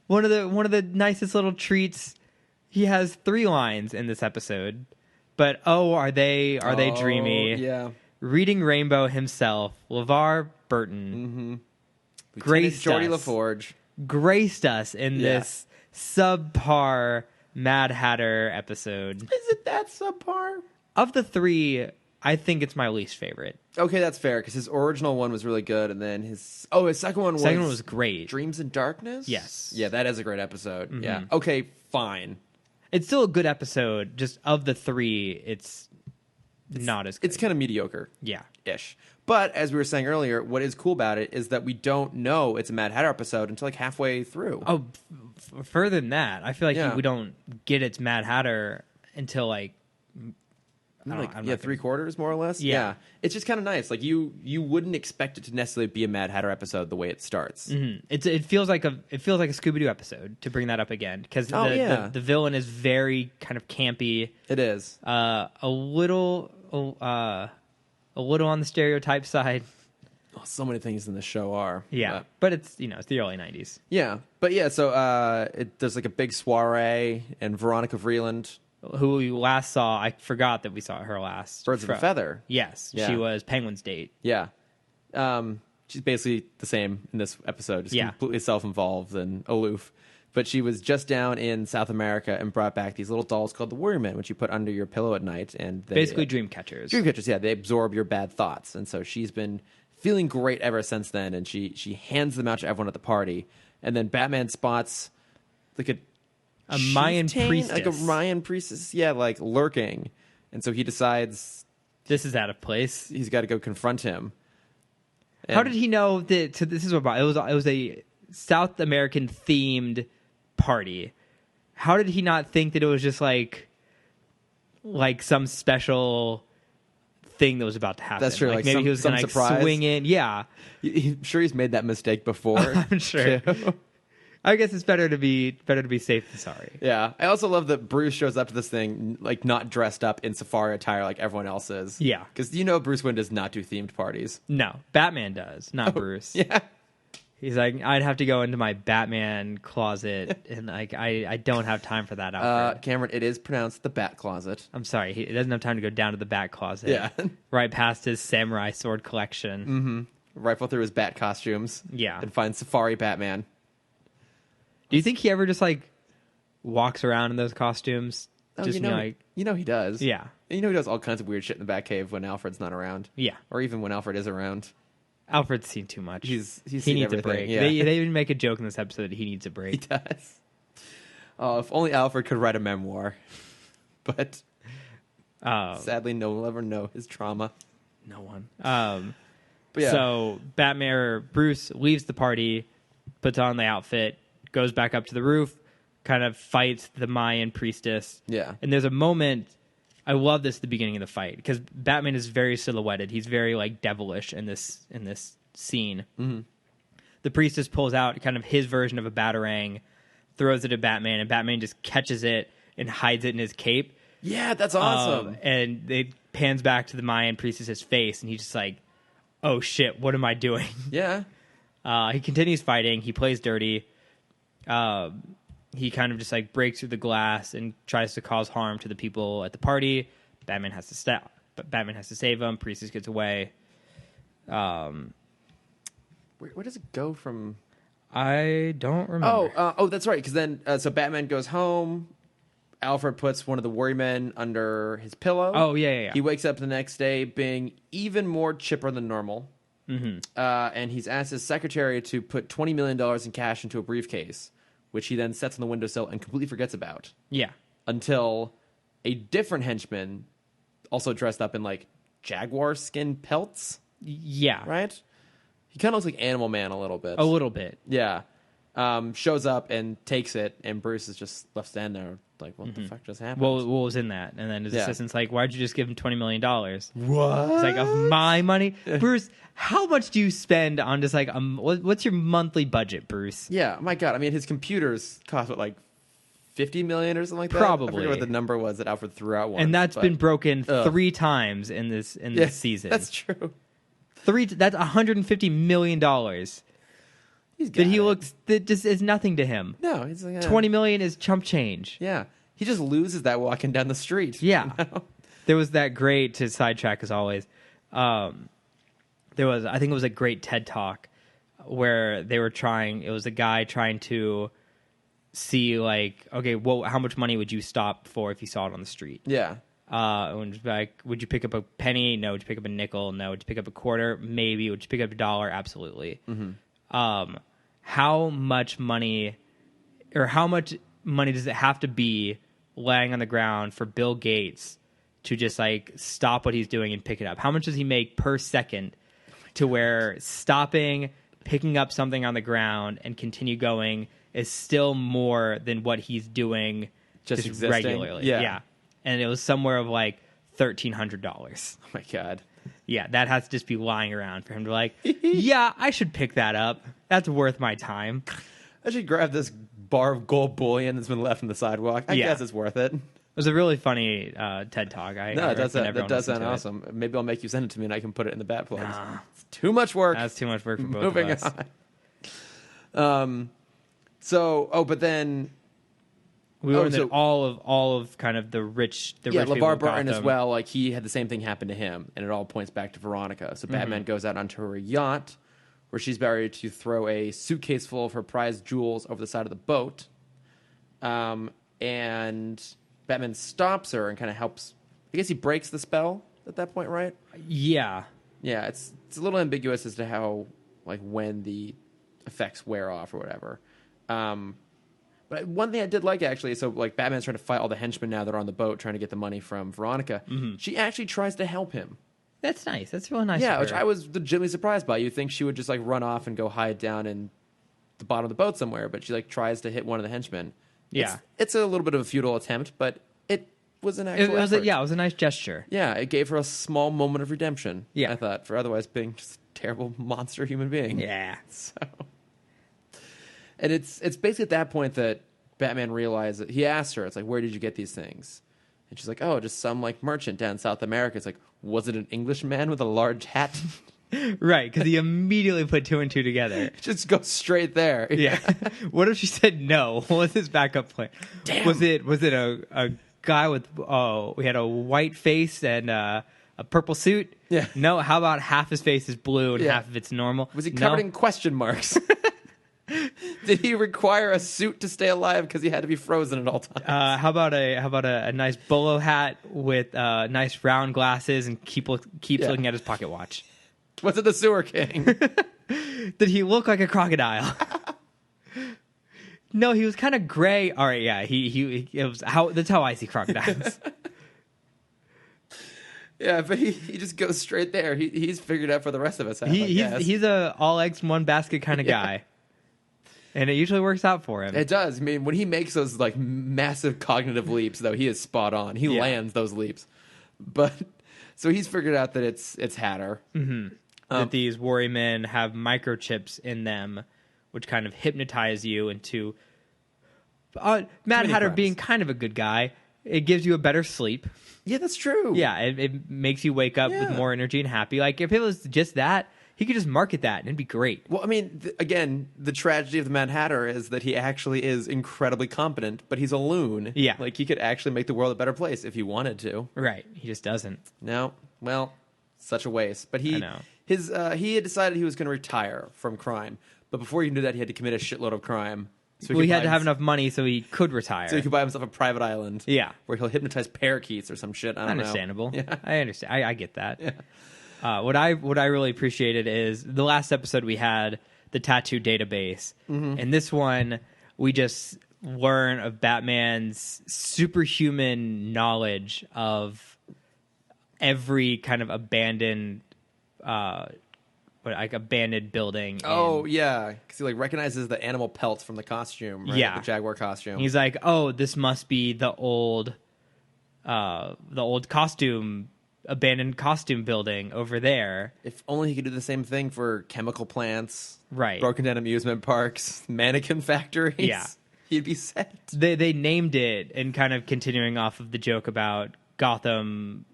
one of the nicest little treats. He has 3 lines in this episode, but are they dreamy? Yeah. Reading Rainbow himself, LeVar Burton, graced Geordie us. LaForge graced us in this subpar Mad Hatter episode. Is it that subpar? Of the 3, I think it's my least favorite. Okay, that's fair because his original one was really good, and then his second one was great. Dreams in Darkness. Yes. Yeah, that is a great episode. Yeah. Okay, fine. It's still a good episode. Just of the three, it's not as good. It's kind of mediocre. Yeah. Ish. But as we were saying earlier, what is cool about it is that we don't know it's a Mad Hatter episode until like halfway through. Oh, further than that, I feel like we don't get its Mad Hatter until like three quarters more or less. Yeah. It's just kind of nice. Like you wouldn't expect it to necessarily be a Mad Hatter episode the way it starts. Mm-hmm. It feels like a Scooby-Doo episode, to bring that up again, because the villain is very kind of campy. It is a little on the stereotype side. Oh, so many things in the show are. Yeah, but it's it's the early 90s. Yeah, but yeah, so there's like a big soiree, and Veronica Vreeland, who we last saw, I forgot that we saw her last. Birds of a Feather. Yes, Yeah. she was Penguin's date. Yeah. She's basically the same in this episode, just completely self-involved and aloof. But she was just down in South America and brought back these little dolls called the Warrior Men, which you put under your pillow at night. And they, basically dream catchers. Dream catchers, yeah. They absorb your bad thoughts. And so she's been feeling great ever since then, and she hands them out to everyone at the party. And then Batman spots like a Mayan priestess. Like a Mayan priestess, like lurking. And so he decides this is out of place. He's got to go confront him. And how did he know that? So this is what it was a South American themed party. How did he not think that it was just like some special thing that was about to happen? That's true. Like maybe he was going to swing in. Yeah, I'm sure he's made that mistake before. I'm sure. I guess it's better to be safe than sorry. Yeah. I also love that Bruce shows up to this thing like not dressed up in safari attire like everyone else is. Yeah. Because Bruce Wayne does not do themed parties. No, Batman does, not Bruce. Yeah. He's like, I'd have to go into my Batman closet, and like I don't have time for that outfit. Cameron, it is pronounced the Bat Closet. I'm sorry, he doesn't have time to go down to the Bat Closet. Yeah. Right past his samurai sword collection. Mm-hmm. Rifle through his bat costumes. Yeah. And find Safari Batman. Do you think he ever just like walks around in those costumes? Oh, just he does. Yeah. And he does all kinds of weird shit in the Batcave when Alfred's not around. Yeah. Or even when Alfred is around. Alfred's seen too much. He needs everything. a break. Yeah. They even make a joke in this episode that he needs a break. He does. Oh, if only Alfred could write a memoir. But sadly, no one will ever know his trauma. No one. But yeah. So Bruce leaves the party, puts on the outfit, goes back up to the roof, kind of fights the Mayan priestess. Yeah. And there's a moment, I love this at the beginning of the fight, because Batman is very silhouetted. He's very like devilish in this scene. Mm-hmm. The priestess pulls out kind of his version of a batarang, throws it at Batman, and Batman just catches it and hides it in his cape. Yeah, that's awesome. And it pans back to the Mayan priestess's face, and he's just like, oh shit, what am I doing? Yeah. He continues fighting. He plays dirty. He kind of just like breaks through the glass and tries to cause harm to the people at the party. Batman has to stop, but Batman has to save him. Priestess gets away. Where does it go from? I don't remember. Oh, that's right. Because then, so Batman goes home. Alfred puts one of the Warrior Men under his pillow. Oh, yeah. He wakes up the next day being even more chipper than normal. Mm-hmm. And he's asked his secretary to put $20 million in cash into a briefcase, which he then sets on the windowsill and completely forgets about. Yeah. Until a different henchman, also dressed up in like jaguar skin pelts. Yeah. Right? He kind of looks like Animal Man a little bit. A little bit. Yeah. Shows up and takes it, and Bruce is just left standing there like, what the fuck just happened? Well, what was in that? And then his assistant's like, why'd you just give him $20 million? What? It's like, of my money? Bruce, how much do you spend on just like, what's your monthly budget, Bruce? Yeah, my God. I mean, his computers cost, what, like $50 million or something like that? Probably. I forget what the number was that Alfred threw out once. And that's been broken 3 times in this season. That's true. That's $150 million. That just is nothing to him. No, he's like, $20 million is chump change. Yeah, he just loses that walking down the street. Yeah, you know? There was that great, to sidetrack as always. I think it was a great TED Talk where they were trying. It was a guy trying to see like, okay, well, how much money would you stop for if you saw it on the street? Yeah. And just be like, would you pick up a penny? No. Would you pick up a nickel? No. Would you pick up a quarter? Maybe. Would you pick up $1? Absolutely. How much money, or how much money does it have to be laying on the ground for Bill Gates to just like stop what he's doing and pick it up? How much does he make per second to where stopping, picking up something on the ground and continue going is still more than what he's doing just existing? Regularly? Yeah. And it was somewhere of like $1,300. Oh my God. Yeah, that has to just be lying around for him to like, yeah, I should pick that up. That's worth my time. I should grab this bar of gold bullion that's been left on the sidewalk. I guess it's worth it. It was a really funny TED Talk. That does sound awesome. Maybe I'll make you send it to me and I can put it in the bat plugs. Nah. It's too much work. That's too much work for both Moving of us. on. But then we learned that all of kind of the rich people LeVar of Burton as Gotham- well. Like he had the same thing happen to him, and it all points back to Veronica. So Batman goes out onto her yacht, where she's ready to throw a suitcase full of her prized jewels over the side of the boat. And Batman stops her and kind of helps. I guess he breaks the spell at that point, right? Yeah. Yeah, it's a little ambiguous as to how, like, when the effects wear off or whatever. But one thing I did like, actually, so, like, Batman's trying to fight all the henchmen now that are on the boat trying to get the money from Veronica. She actually tries to help him. That's nice. That's really nice. Yeah, of which her. I was legitimately surprised by. You'd think she would just, like, run off and go hide down in the bottom of the boat somewhere, but she, like, tries to hit one of the henchmen. Yeah. It's a little bit of a futile attempt, but it was an actual it was effort. it was a nice gesture. Yeah, it gave her a small moment of redemption. Yeah. I thought, for otherwise being just a terrible monster human being. Yeah. So, and it's basically at that point that Batman realized that he asked her, it's like, where did you get these things? And she's like, oh, just some like merchant down in South America. It's like, was it an Englishman with a large hat? Right, because he immediately put two and two together. Just go straight there. Yeah. What if she said no? What was his backup plan? Damn. Was it a guy with we had a white face and a purple suit? Yeah. No, how about half his face is blue and Yeah. half of it's normal? Was he covered in question marks? Did he require a suit to stay alive because he had to be frozen at all times? How about a nice bolo hat with nice round glasses and keeps looking at his pocket watch? Was it the Sewer King? Did he look like a crocodile? No, he was kind of gray. All right, yeah, that's how I see crocodiles. Yeah, but he just goes straight there. He's figured out for the rest of us. He's a all eggs in one basket kind of guy, and it usually works out for him. It does. I mean, when he makes those like massive cognitive leaps, though, he is spot on. He lands those leaps. But so he's figured out that it's Hatter. Mm-hmm. That these worry men have microchips in them, which kind of hypnotize you into Mad Hatter crimes. being kind of a good guy. It gives you a better sleep. Yeah, that's true. Yeah, it makes you wake up with Yeah. more energy and happy. Like, if it was just that, he could just market that and it'd be great. Well, I mean, again, the tragedy of the Mad Hatter is that he actually is incredibly competent, but he's a loon. Yeah. Like, he could actually make the world a better place if he wanted to. Right. He just doesn't. No. Well, such a waste. But I know. He had decided he was going to retire from crime. But before he can do that, he had to commit a shitload of crime. So Well, he could had buy to have himself- enough money so he could retire. So he could buy himself a private island. Yeah. Where he'll hypnotize parakeets or some shit. I don't Understandable. know. Yeah. I understand. I get that. Yeah. What I really appreciated is the last episode we had the tattoo database, and this one we just learn of Batman's superhuman knowledge of every kind of abandoned building. Oh, yeah. Because he like recognizes the animal pelts from the costume, right? Yeah. The Jaguar costume. He's like, oh, this must be the old abandoned costume building over there. If only he could do the same thing for chemical plants, Right. broken down amusement parks, mannequin factories. Yeah. He'd be set. They named it, and kind of continuing off of the joke about Gotham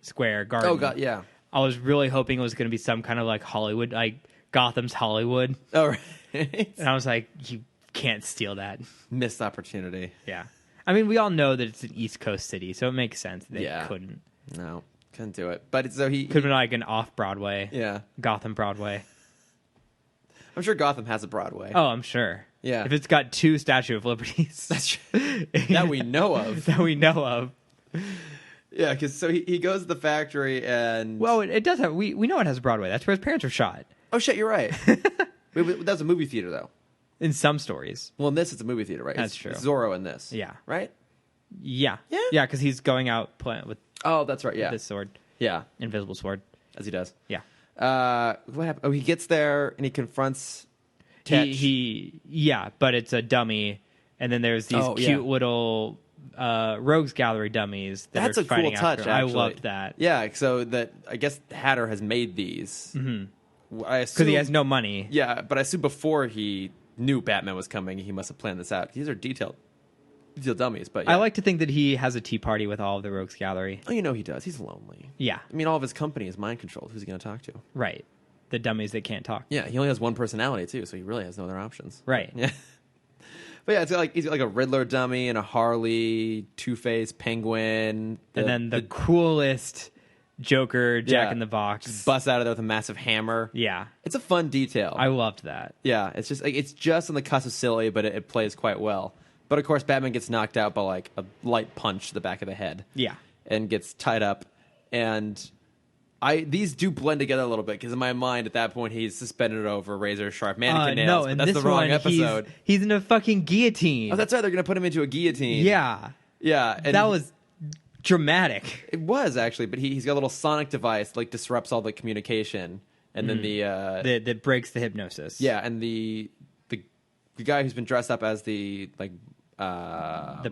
Square Garden. Oh, God, yeah. I was really hoping it was going to be some kind of like Hollywood, like Gotham's Hollywood. Oh, right. And I was like, you can't steal that. Missed opportunity. Yeah. I mean, we all know that it's an East Coast city, so it makes sense they Yeah. couldn't. No, couldn't do it. But so he Could have been like an off-Broadway. yeah. Gotham Broadway. I'm sure Gotham has a Broadway. Oh, I'm sure. Yeah. If it's got 2 Statue of Liberties. That we know of. That we know of. Yeah, because so he goes to the factory and... Well, it does have... We know it has Broadway. That's where his parents were shot. Oh, shit, you're right. That's a movie theater, though. In some stories. Well, in this, it's a movie theater, right? That's true. It's Zorro in this. Yeah. Right? Yeah. Yeah? Yeah, because he's going out playing with Oh, that's right, yeah. this sword. Yeah, Invisible sword. as he does. Yeah. What happened? Oh, he gets there and he confronts Tetch. Yeah, but it's a dummy. And then there's these cute little Rogues Gallery dummies that That's are a cool fighting touch, after. actually. I loved that. Yeah, so that I guess Hatter has made these. Mm-hmm. Because Because he has no money. Yeah, but I assume before he knew Batman was coming, he must have planned this out. These are detailed dummies, but yeah. I like to think that he has a tea party with all of the Rogues Gallery. Oh, you know he does. He's lonely. Yeah, I mean, all of his company is mind controlled. Who's he going to talk to? right. The dummies that can't talk. Yeah, he only has one personality too, so he really has no other options. Right. Yeah. But yeah, it's got he's got like a Riddler dummy and a Harley, Two-Face, Penguin, And then the coolest Joker, Jack in the Box. busts out of there with a massive hammer. Yeah, It's a fun detail. I loved that. Yeah, it's just on the cusp of silly, but it plays quite well. But of course, Batman gets knocked out by like a light punch to the back of the head. Yeah. And gets tied up. And these do blend together a little bit because in my mind at that point he's suspended over razor sharp mannequin nails. No, but and that's this the wrong one, episode. He's in a fucking guillotine. Oh, that's right. They're gonna put him into a guillotine. Yeah, Yeah. And that was dramatic. it was actually, but he's got a little sonic device that, like disrupts all the communication, and then That breaks the hypnosis. yeah, and the guy who's been dressed up as the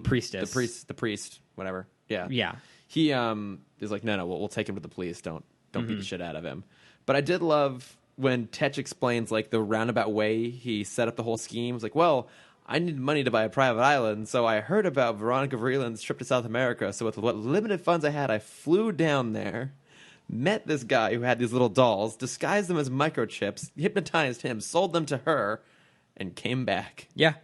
priestess. the priest, whatever. Yeah, Yeah. He is like, no, we'll take him to the police. Don't beat the shit out of him. But I did love when Tetch explains like the roundabout way he set up the whole scheme. It's like, well, I need money to buy a private island, so I heard about Veronica Vreeland's trip to South America. So with what limited funds I had, I flew down there, met this guy who had these little dolls, disguised them as microchips, hypnotized him, sold them to her, and came back. Yeah.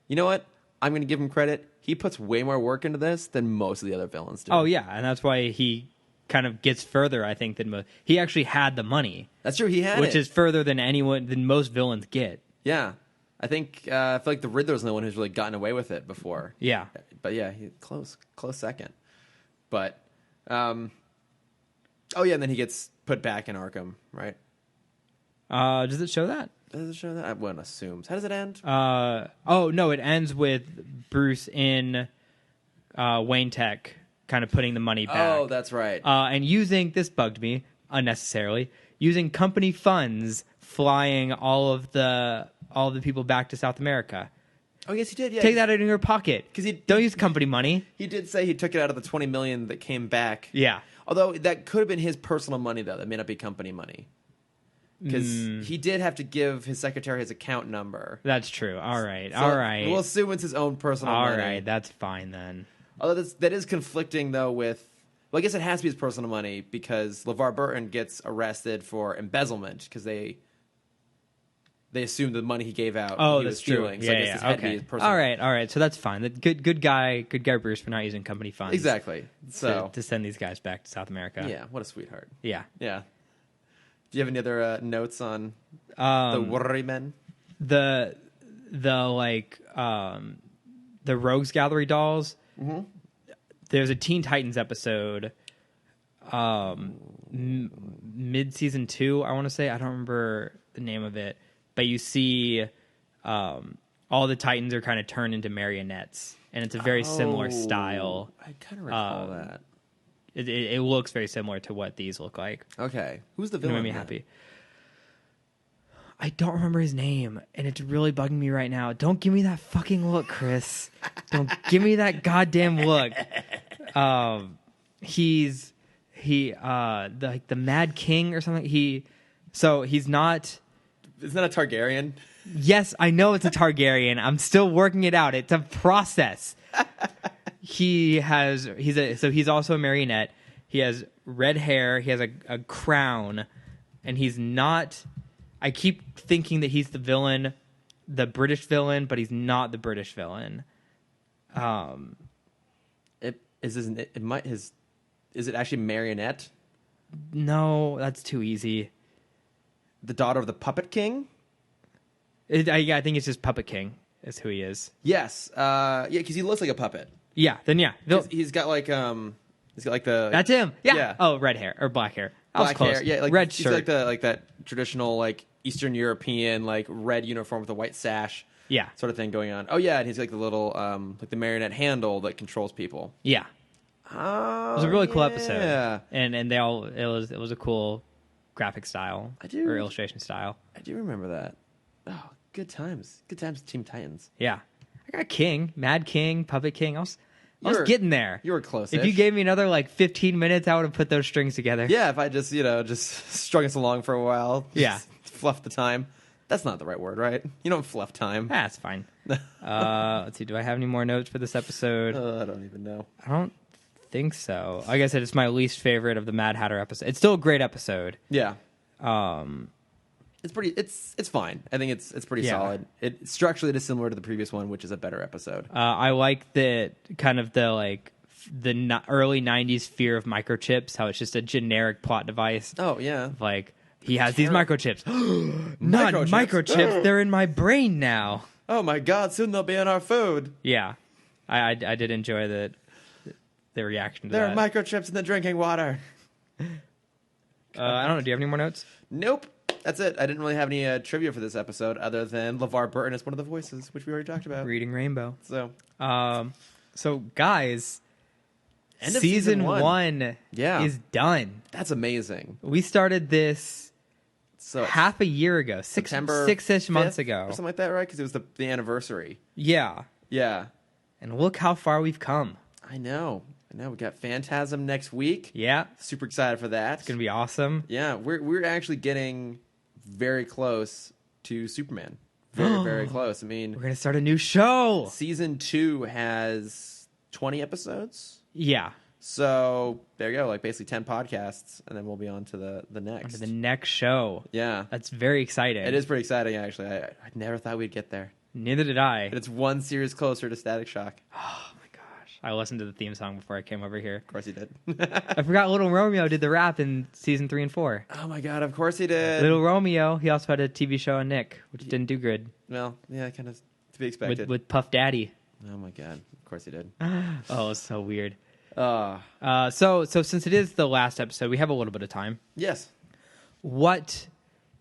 You know what? I'm going to give him credit. He puts way more work into this than most of the other villains do. Oh, yeah, and that's why he kind of gets further, I think, than most. He actually had the money. That's true. He had which it. is further than most villains get. Yeah. I think I feel like the Riddler's the one who's really gotten away with it before. Yeah. But yeah, close second. But oh yeah, and then he gets put back in Arkham, right? Does it show that? Does it show that? One assumes. How does it end? Oh no, it ends with Bruce in Wayne Tech, kind of putting the money back. Oh, that's right. And using, this bugged me unnecessarily, using company funds, flying all of the people back to South America. Oh yes, he did. Yeah, Take that out of your pocket, 'Cause he- don't use company money. He did say he took it out of the $20 million that came back. Yeah. Although that could have been his personal money, though. That may not be company money. Because he did have to give his secretary his account number. That's true. All right. So All right. We'll assume it's his own personal All money. right. That's fine then. Although that is conflicting, though, with... Well, I guess it has to be his personal money because LeVar Burton gets arrested for embezzlement because they assumed the money he gave out Oh, he that's was stealing. true. So I Yeah, guess yeah. this had to be Okay. his personal... All right. All right. So that's fine. Good guy Bruce for not using company funds. Exactly. So, to send these guys back to South America. yeah, what a sweetheart. Yeah. Yeah. Do you have any other notes on the Worrymen? The Rogues Gallery dolls. Mm-hmm. There's a Teen Titans episode, mid season 2. I want to say, I don't remember the name of it, but you see, all the Titans are kind of turned into marionettes, and it's a very similar style. I kind of recall that. It looks very similar to what these look like. Okay. Who's the It villain? made me then? happy. I don't remember his name, and it's really bugging me right now. Don't give me that fucking look, Chris. Don't give me that goddamn look. He's the Mad King or something. He's not. Isn't that a Targaryen? Yes, I know it's a Targaryen. I'm still working it out. It's a process. He's also a marionette. He has red hair. He has a crown, and he's not. I keep thinking that he's the villain, the British villain, but he's not the British villain. Is it actually Marionette, No, that's too easy. the daughter of the Puppet King? I think it's just Puppet King is who he is. Yes. Yeah, because he looks like a puppet. Yeah. Then yeah. He's got like the That's him. Yeah. Yeah. Oh, red hair or black hair. I was black close. hair. Yeah, like red he's shirt. like that traditional like Eastern European like red uniform with a white sash. Yeah. Sort of thing going on. Oh yeah, and he's like the little like the marionette handle that controls people. Yeah. Oh, It was a really cool episode. Yeah. And they all it was a cool graphic style or illustration style. I do remember that. Oh, good times. Good times with Team Titans. Yeah. I got King, Mad King, Puppet King. I was getting there. You were close. If you gave me another like 15 minutes, I would have put those strings together. Yeah, if I just, strung us along for a while. Yeah. Fluff the time. That's not the right word, right? You don't fluff time. That's fine. Let's see. Do I have any more notes for this episode? I don't even know. I don't think so. Like I said, it's my least favorite of the Mad Hatter episode. It's still a great episode. Yeah. It's fine. I think it's pretty solid. It structurally it is similar to the previous one, which is a better episode. I like the kind of the like the early 90s fear of microchips, how it's just a generic plot device. Oh, yeah. Like he has these microchips. Not microchips. They're in my brain now. Oh my god, soon they'll be in our food. Yeah. I did enjoy the reaction to there that. are microchips in the drinking water. I don't know. Do you have any more notes? Nope. That's it. I didn't really have any trivia for this episode other than LeVar Burton is one of the voices, which we already talked about. Reading Rainbow. So Guys, end of season one Yeah. is done. That's amazing. We started this So half a year ago, September 6-ish months 5th ago. or something like that, right? Because it was the anniversary. Yeah. Yeah. And look how far we've come. I know. We got Phantasm next week. Yeah. Super excited for that. It's going to be awesome. Yeah, we're actually getting very close to Superman. Very, very close. I mean, We're going to start a new show. season 2 has 20 episodes. Yeah. So there you go, like basically 10 podcasts, and then we'll be on to the next. To the next show. Yeah. That's very exciting. It is pretty exciting, actually. I never thought we'd get there. Neither did I. And it's one series closer to Static Shock. Oh my gosh. I listened to the theme song before I came over here. Of course he did. I forgot Little Romeo did the rap in season 3 and 4. Oh my god, of course he did. Little Romeo, he also had a TV show on Nick, which didn't do good. Well, yeah, kind of to be expected. With Puff Daddy. Oh my god, of course he did. Oh, it's so weird. So since it is the last episode, we have a little bit of time. Yes. What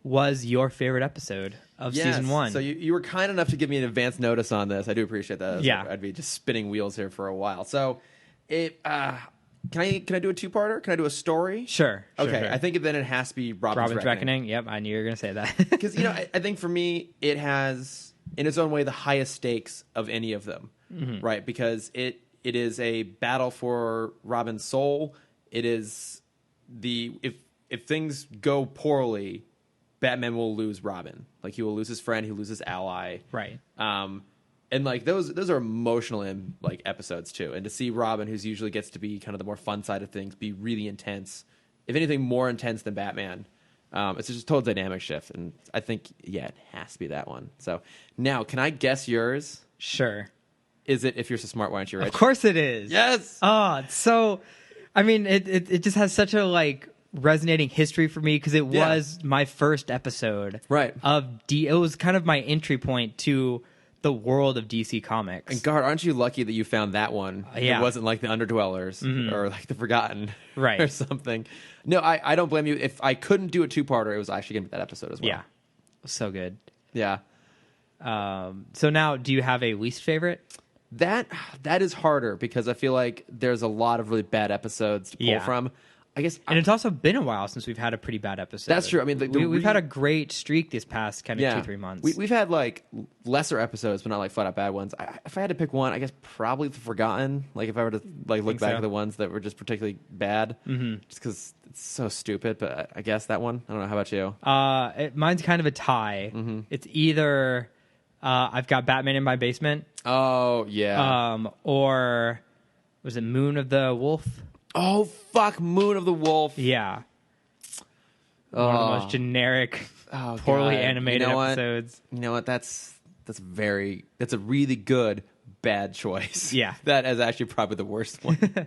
was your favorite episode of season 1? So you were kind enough to give me an advance notice on this. I do appreciate that. Yeah. I'd be just spinning wheels here for a while. So it can I do a two-parter? Can I do a story? Sure. Okay. Sure. I think then it has to be Robin's Reckoning. Yep, I knew you were going to say that. Because I think for me it has in its own way the highest stakes of any of them. Mm-hmm. Right? Because it is a battle for Robin's soul. It is if things go poorly, Batman will lose Robin. Like he will lose his friend, he'll lose his ally. Right. And like those are emotional like episodes too. And to see Robin, who's usually gets to be kind of the more fun side of things, be really intense. If anything, more intense than Batman. It's just a total dynamic shift. And I think it has to be that one. So now, can I guess yours? Sure. Is it If You're So Smart, Why Aren't You Rich? Of course it is. Yes. So, I mean, it just has such a like resonating history for me because it was my first episode. Right. It was kind of my entry point to the world of DC Comics. And God, aren't you lucky that you found that one? Yeah. It wasn't like the Underdwellers or like the Forgotten, Right. or something. No, I don't blame you. If I couldn't do a two-parter, it was actually going to be that episode as well. Yeah. So good. Yeah. So now, do you have a least favorite? That is harder because I feel like there's a lot of really bad episodes to pull from. I guess, and it's also been a while since we've had a pretty bad episode. That's true. I mean, we've had a great streak this past kind of 2-3 months. We've had like lesser episodes, but not like flat out bad ones. If I had to pick one, I guess probably The Forgotten. Like if I were to like look back at the ones that were just particularly bad, just because it's so stupid. But I guess that one. I don't know. How about you? Mine's kind of a tie. It's either I've got Batman in my basement. Oh yeah. Or was it Moon of the Wolf? Oh fuck! Moon of the Wolf. Yeah. One of the most generic, poorly animated episodes. You know what? That's a really good bad choice. Yeah. That is actually probably the worst one.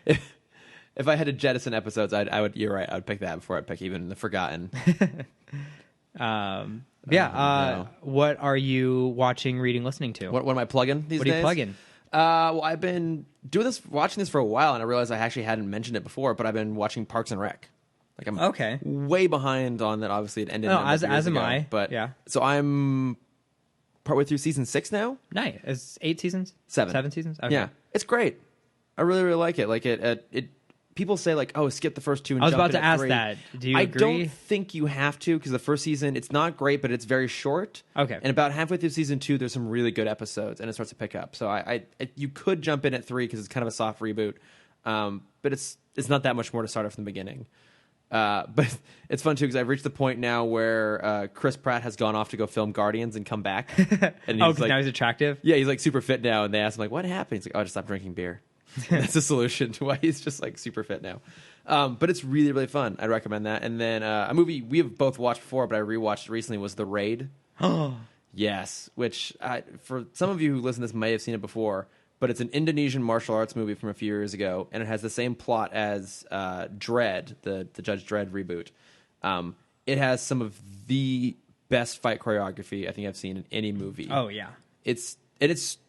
If I had to jettison episodes, I would. You're right. I would pick that before I'd pick even The Forgotten. What are you watching, reading, listening to? What am I plugging these days? What are you plugging? Well, I've been watching this for a while, and I realized I actually hadn't mentioned it before, but I've been watching Parks and Rec. Like I'm way behind on that. Obviously, it ended. No, as am ago, I. But yeah, so I'm partway through season 6 now. Nice. It's 8 seasons. 7 seasons. Okay. Yeah, it's great. I really, really like it. Like it. People say like, oh, skip the first 2 and I was jump about in to at ask 3. that. Do you I agree? don't think you have to, because the first season, it's not great, but it's very short. Okay. And about halfway through season 2, there's some really good episodes, and it starts to pick up. So you could jump in at 3 because it's kind of a soft reboot, but it's not that much more to start off from the beginning. But it's fun too because I've reached the point now where Chris Pratt has gone off to go film Guardians and come back. And Because now he's attractive? Yeah, he's like super fit now, and they ask him like, "What happened?" He's like, "Oh, I just stopped drinking beer." That's the solution to why he's just like super fit now. But it's really, really fun. I recommend that. And then a movie we have both watched before, but I rewatched recently was The Raid. Yes, which for some of you who listen to this may have seen it before, but it's an Indonesian martial arts movie from a few years ago, and it has the same plot as Dredd, the Judge Dredd reboot. It has some of the best fight choreography I think I've seen in any movie. Oh, yeah. It's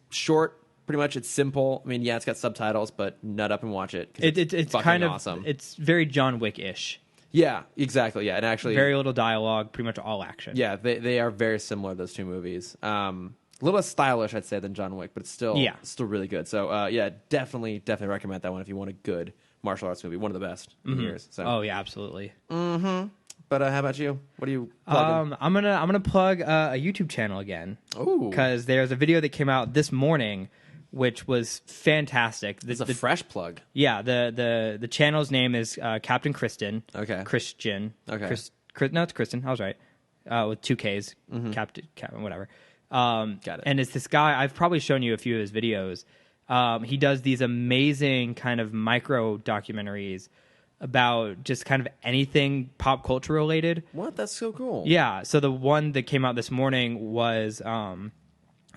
short. Pretty much, it's simple. I mean, yeah, it's got subtitles, but nut up and watch it. It's kind of awesome. It's very John Wick-ish. Yeah, exactly. Yeah, and actually, very little dialogue, pretty much all action. Yeah, they are very similar, those two movies. A little less stylish, I'd say, than John Wick, but it's still really good. So yeah, definitely recommend that one if you want a good martial arts movie. One of the best in years. So. Oh yeah, absolutely. Mm-hmm. But how about you? What are you plugging? I'm gonna plug a YouTube channel again. Ooh, because there's a video that came out this morning, which was fantastic. It's a fresh plug. Yeah, the channel's name is Captain Kristen. Okay. Christian. Okay. No, it's Kristen. I was right. With 2 Ks. Mm-hmm. Captain, whatever. Got it. And it's this guy. I've probably shown you a few of his videos. He does these amazing kind of micro documentaries about just kind of anything pop culture related. What? That's so cool. Yeah. So the one that came out this morning was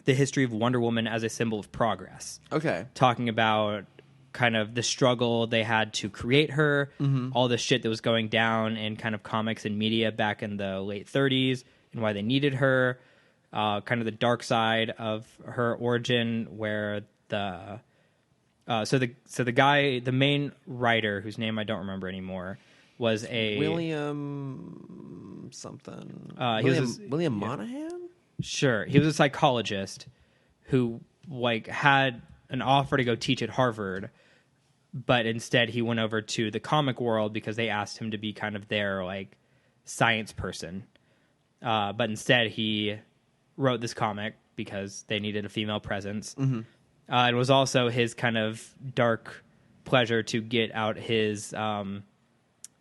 the history of Wonder Woman as a symbol of progress. Okay. Talking about kind of the struggle they had to create her, all the shit that was going down in kind of comics and media back in the late 30s, and why they needed her, kind of the dark side of her origin, where the guy, the main writer, whose name I don't remember anymore, was a William something. William Monahan? Sure. He was a psychologist who had an offer to go teach at Harvard, but instead he went over to the comic world because they asked him to be kind of their science person. But instead he wrote this comic because they needed a female presence. Mm-hmm. It was also his kind of dark pleasure to get out his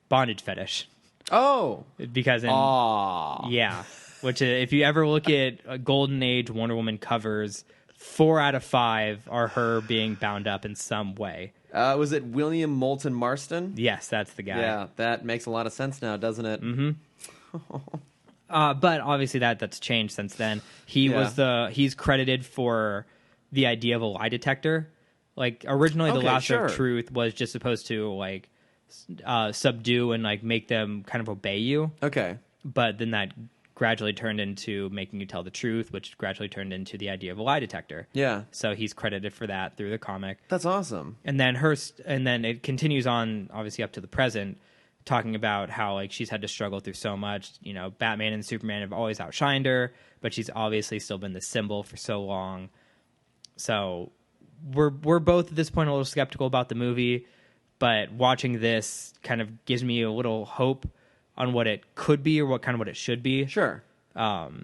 bondage fetish. Oh, because yeah. Which, if you ever look at Golden Age Wonder Woman covers, 4 out of 5 are her being bound up in some way. Was it William Moulton Marston? Yes, that's the guy. Yeah, that makes a lot of sense now, doesn't it? Mm-hmm. But obviously that's changed since then. He's credited for the idea of a lie detector. Originally, the Lasso of Truth was just supposed to subdue and make them kind of obey you. Okay, but then that gradually turned into making you tell the truth, which gradually turned into the idea of a lie detector. Yeah. So he's credited for that through the comic. That's awesome. And then it continues on, obviously up to the present, talking about how she's had to struggle through so much. You know, Batman and Superman have always outshined her, but she's obviously still been the symbol for so long. So we're both at this point a little skeptical about the movie, but watching this kind of gives me a little hope on what it could be or what it should be. Sure. So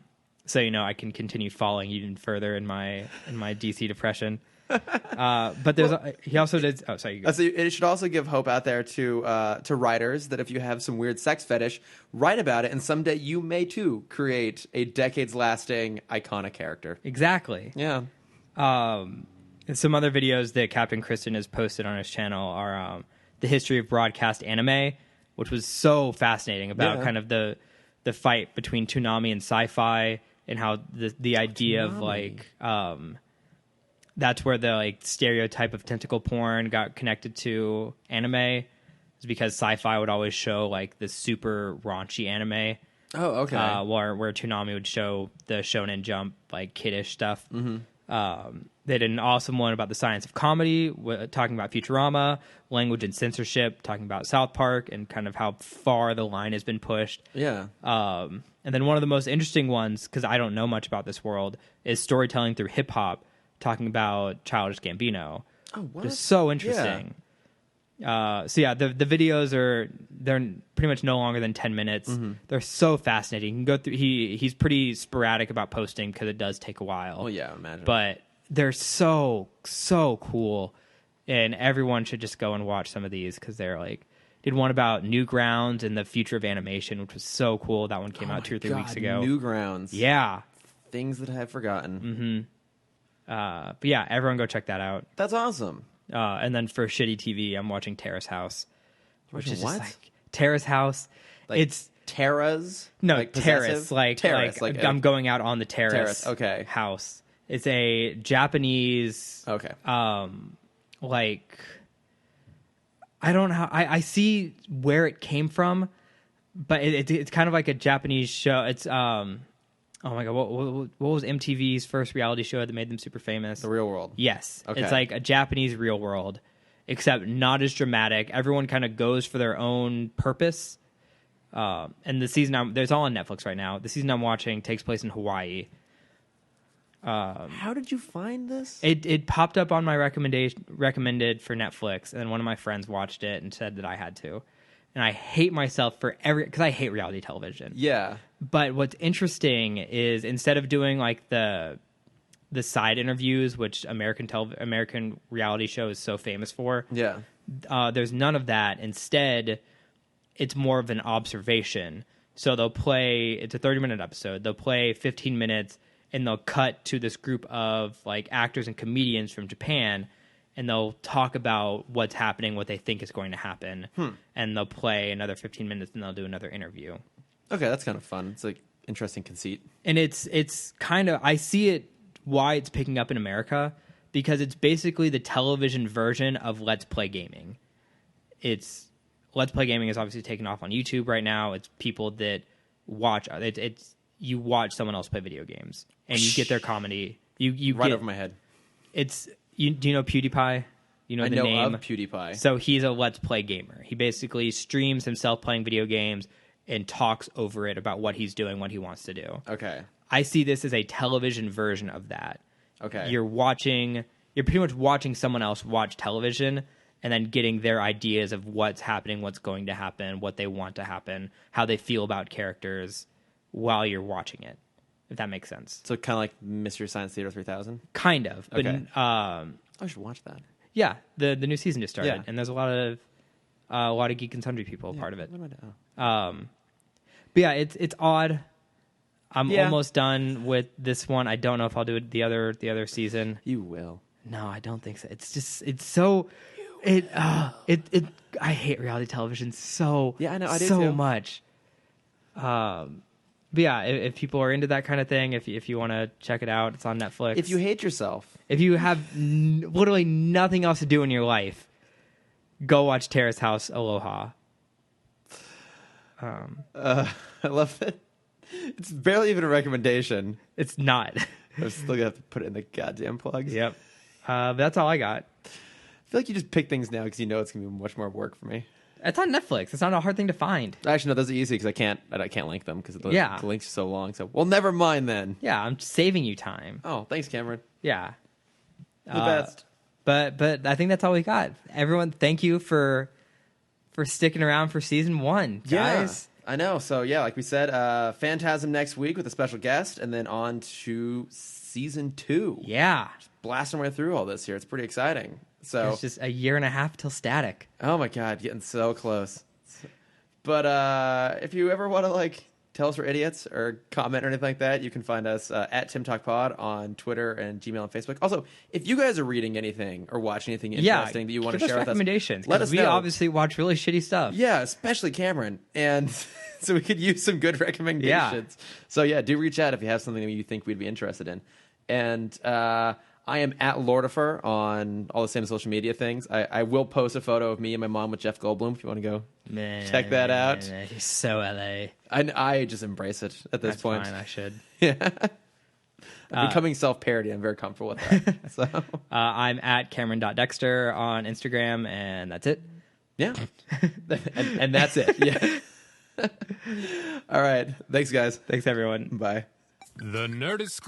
I can continue falling even further in my DC depression. But there's he also did. Oh, sorry. So it should also give hope out there to writers that if you have some weird sex fetish, write about it, and someday you may too create a decades-lasting iconic character. Exactly. Yeah. And some other videos that Captain Kristen has posted on his channel are the history of broadcast anime, which was so fascinating about kind of the fight between Toonami and sci-fi, and how the idea of that's where the stereotype of tentacle porn got connected to anime, is because sci-fi would always show this super raunchy anime Oh, okay. Where Toonami would show the Shonen Jump like kiddish stuff. They did an awesome one about the science of comedy, talking about Futurama, language and censorship, talking about South Park, and kind of how far the line has been pushed. Yeah. And then one of the most interesting ones, because I don't know much about this world, is storytelling through hip hop, talking about Childish Gambino. Oh, what? It's so interesting. The videos they're pretty much no longer than 10 minutes. They're so fascinating. You can go through. He's pretty sporadic about posting because it does take a while. Oh yeah, I imagine. But they're so cool, and everyone should just go and watch some of these because they're like. Did one about Newgrounds and the future of animation, which was so cool. That one came out 2 or 3 weeks ago. Newgrounds. Yeah, Things that I have forgotten. but yeah, everyone go check that out. That's awesome. And then for shitty TV, I'm watching Terrace House, which is what? just like Terrace House. Like It's Terras? no Like terrace, possessive? terrace. Like I'm going out on the terrace. Okay. House. It's a Japanese. Okay. Like I don't know. I see where it came from, but it's kind of like a Japanese show. It's oh my god, what was MTV's first reality show that made them super famous? The Real World. Yes. Okay. It's like a Japanese Real World, except not as dramatic. Everyone kind of goes for their own purpose. And the season there's all on Netflix right now. The season I'm watching takes place in Hawaii. How did you find this? It popped up on my recommended for Netflix, and then one of my friends watched it and said that I had to. And I hate myself because I hate reality television. Yeah. But what's interesting is instead of doing like the side interviews, which American reality show is so famous for, Yeah. there's none of that. Instead, it's more of an observation. So it's a 30-minute episode. They'll play 15 minutes. And they'll cut to this group of like actors and comedians from Japan, and they'll talk about what's happening, what they think is going to happen, and they'll play another 15 minutes, and they'll do another interview. Okay, that's kind of fun. It's like interesting conceit. And it's kind of I see it why it's picking up in America because it's basically the television version of Let's Play Gaming. Let's Play Gaming is obviously taken off on YouTube right now. It's people that watch you watch someone else play video games, and you get their comedy. You Right get, over my head. Do you know PewDiePie? You know I the know name of PewDiePie. So he's a Let's Play gamer. He basically streams himself playing video games and talks over it about what he's doing, what he wants to do. Okay. I see this as a television version of that. Okay. You're pretty much watching someone else watch television and then getting their ideas of what's happening, what's going to happen, what they want to happen, how they feel about characters while you're watching it, if that makes sense. So kind of like Mystery Science Theater 3000? Kind of. But Okay. I should watch that. yeah, the new season just started, Yeah. and there's a lot of Geek and Sundry people part of it. What am I doing? But yeah, it's odd. I'm Yeah. almost done with this one. I don't know if I'll do it the other season. You will. No, I don't think so. It's so I hate reality television so Yeah, I know, I do so too. much. But yeah, if people are into that kind of thing, if you want to check it out, it's on Netflix. If you hate yourself. If you have literally nothing else to do in your life, go watch Terrace House Aloha. I love it. It's barely even a recommendation. It's not. I'm still going to have to put it in the goddamn plugs. Yep. But that's all I got. I feel like you just pick things now because you know it's going to be much more work for me. It's on Netflix. It's not a hard thing to find. Actually, no, those are easy because I can't link them because the links are so long. So, well, never mind then. Yeah, I'm saving you time. Oh, thanks, Cameron. Yeah. The best. But I think that's all we got. Everyone, thank you for sticking around for season 1, guys. Yeah, I know. So, yeah, like we said, Phantasm next week with a special guest, and then on to season 2. Yeah. Just blasting right through all this here. It's pretty exciting. So It's just a year and a half till Static. Oh my god, getting so close. But if you ever want to tell us we're idiots or comment or anything like that, you can find us at Timm Talk Pod on Twitter and Gmail and Facebook. Also, if you guys are reading anything or watching anything interesting that you want to share with us, recommendations. Let us know. We obviously watch really shitty stuff. Yeah, especially Cameron, and so we could use some good recommendations. So yeah, do reach out if you have something that you think we'd be interested in. And I am at Lordifer on all the same social media things. I will post a photo of me and my mom with Jeff Goldblum if you want to go check that out. He's so LA. I just embrace it at this That's point. fine, I should. Yeah. I'm becoming self-parody. I'm very comfortable with that. So I'm at Cameron.Dexter on Instagram, and that's it. yeah. and that's it. Yeah. All right. Thanks, guys. Thanks, everyone. Bye. The Nerdist School